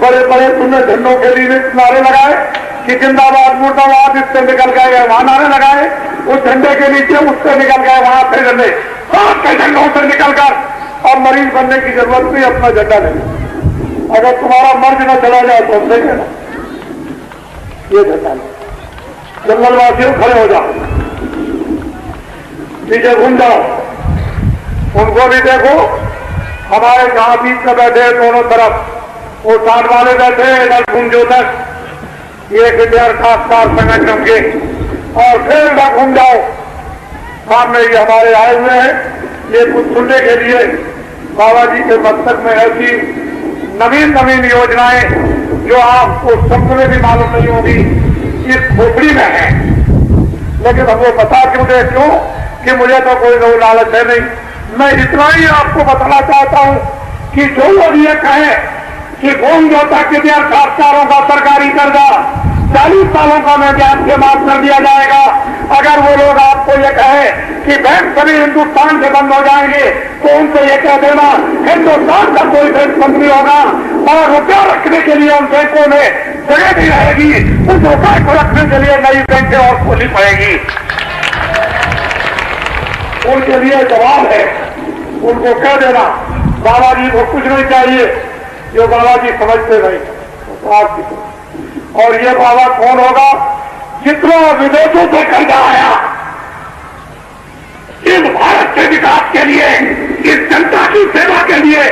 बड़े बड़े तुमने झंडों के लिए नारे लगाए कि जिंदाबाद मुर्दाबाद, इससे निकल गए वहां नारे लगाए, उस झंडे के नीचे उससे निकल गए वहां फिर झंडे, सात के झंडों से निकलकर। और मरीज बनने की जरूरत नहीं, अपना झंडा ले। अगर तुम्हारा मर्ज न चला जाए तो हमसे कहना, ये झंडा लो। जंगलवासियों खड़े हो जाओ, पीछे घूम जाओ, उनको भी देखो। हमारे जहां बीच में बैठे दोनों तरफ, वो साथ वाले बैठे इधर घूमजो तक, ये विद्यार खासकार संगठन के, और फिर इधर घूम जाओ। सामने ये हमारे आए हुए हैं, ये कुछ सुनने के लिए बाबा जी के मस्तक में ऐसी नवीन नवीन योजनाएं जो आपको शब्द में भी मालूम नहीं होगी, इस खोपड़ी में है। लेकिन हम वो बता क्यों दे, क्यों कि मुझे तो कोई लोग लालच है नहीं। मैं इतना ही आपको बताना चाहता हूं कि जो लोग ये कहे कि भूमि जोता के खासकारों का सरकारी कर्जा 40 सालों का में ब्याज से माफ कर दिया जाएगा, अगर वो लोग आपको ये कहे कि बैंक सभी हिंदुस्तान से बंद हो जाएंगे, तो उनसे ये कह देना हिंदुस्तान का कोई बैंक बंद नहीं होगा, और रुपया रखने के लिए उन बैंकों में जगह नहीं रहेगी। उस रुपये को रखने के लिए नई बैंकें और खोलनी पड़ेगी। उनके लिए जवाब है, उनको कह देना बाबा जी को कुछ नहीं चाहिए, जो बाबा जी समझते नहीं तो आपकी। और ये बाबा कौन होगा? जितना विदेशों से कर्जा आया इस भारत के विकास के लिए, इस जनता की सेवा के लिए,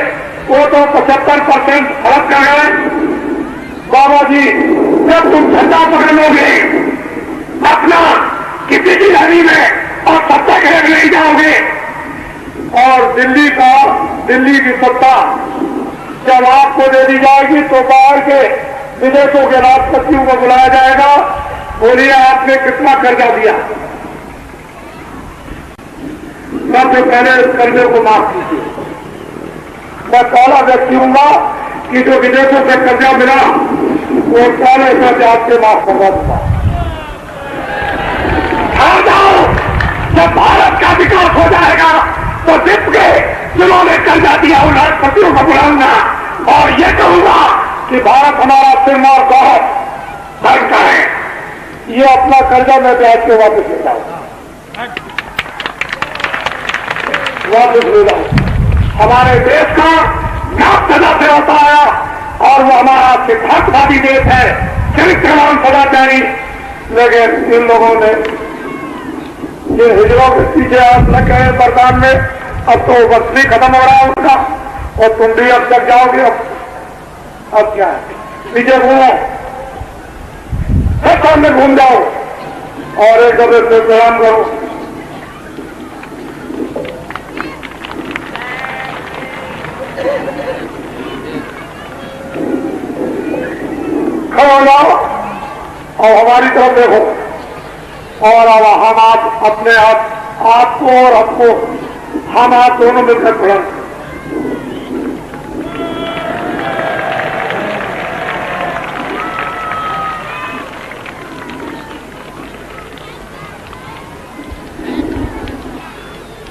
वो तो 75% खर्च कर गए। बाबा जी जब तुम झंडा पकड़ लोगे अपना किसी की रैली में और सत्याग्रह नहीं जाओगे, और दिल्ली की सत्ता जब आपको दे दी जाएगी तो बाहर के विदेशों के राष्ट्रपतियों को बुलाया जाएगा। बोलिए आपने कितना कर्जा दिया, सबसे पहले इस कर्जे को माफ कीजिए। मैं पहला व्यक्ति हूंगा कि जो विदेशों से कर्जा मिला वो पहले कर्जा आपसे माफ करवा दूंगा। आ जाओ, जब भारत का विकास हो जाएगा तो विश्व के जिन्होंने कर्जा दिया उन राष्ट्रपतियों को बुलाऊंगा और ये कहूंगा कि भारत हमारा सिर और गौरव धर्म का है, ये अपना कर्जा मैं ब्याज के वापस ले जाऊंगा, वापस ले जाऊंगा। हमारे देश का नाम सदा से होता आया और वो हमारा सिद्धांतवादी देश है, चरित्रवान सदाचारी। लेकिन इन लोगों ने ये हिजरों के पीछे आप लग गए बरदान में, अब तो वस्ती खत्म हो रहा है उनका, और तुम भी अब तक जाओगे। अब क्या है, पीछे घूमो, सब सामने घूम जाओ और एक दूसरे से प्रणाम करो। और हमारी तरफ देखो। और अब हम आप अपने आपको और हमको हम आप दोनों मिलकर खड़ा।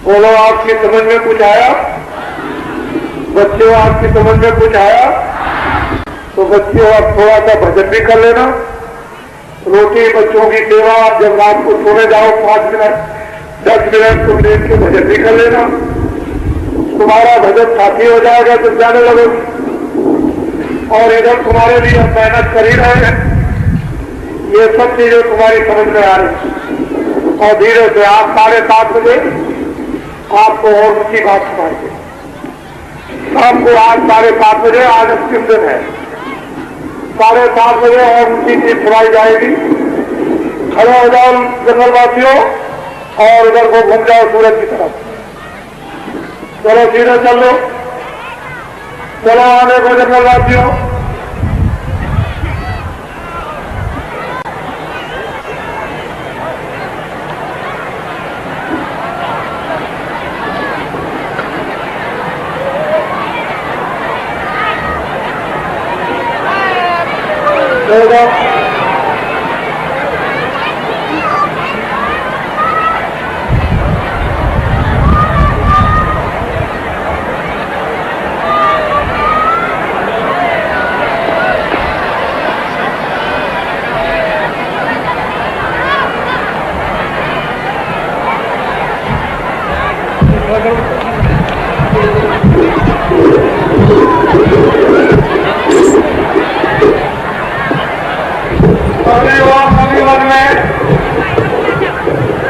बोलो, आपकी समझ में कुछ आया? बच्चों, आपकी समझ में कुछ आया? तो बच्चों, आप थोड़ा सा भजन भी कर लेना। रोटी बच्चों की सेवा, जब रात को सोने जाओ 5 मिनट 10 मिनट तुम लेट के भजन भी कर लेना। तुम्हारा भजन साथी हो जाएगा जब जाने लगोगे। और इधर तुम्हारे लिए हम मेहनत कर ही रहे हैं। ये सब चीजें तुम्हारी समझ में आ रही। और धीरे से आप 7:30 बजे आपको और ऊंची बात सुनाएंगे। शाम को आज 7:30 बजे, आज अंतिम दिन है, 7:30 बजे और ऊंची चीज सुनाई जाएगी। खड़े हो जाओ जंगलवासियों और उधर को घूम जाओ सूरज की तरफ। चलो सीधे चलो, चलो आने को जंगलवासियों।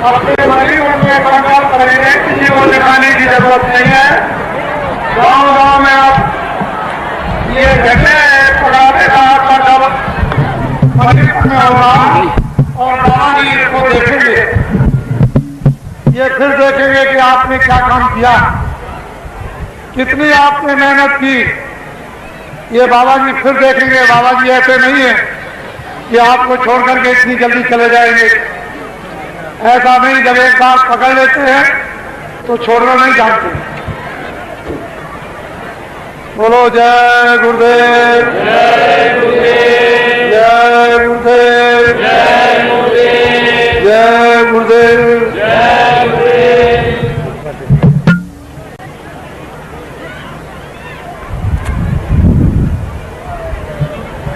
अपने भाई उनमें प्रकार करेंगे, किसी को दिखाने की जरूरत नहीं है। गांव गांव में आप ये घटे पढ़ाने का आपका में होगा और हमारी इसको देखेंगे। ये फिर देखेंगे कि आपने क्या काम किया, कितनी आपने मेहनत की। ये बाबा जी फिर देखेंगे। बाबा जी ऐसे नहीं है कि आपको छोड़ करके इतनी जल्दी चले जाएंगे। ऐसा नहीं, जब एक बार पकड़ लेते हैं तो छोड़ना नहीं जानते। बोलो जय गुरुदेव, जय गुरुदेव, जय गुरुदेव।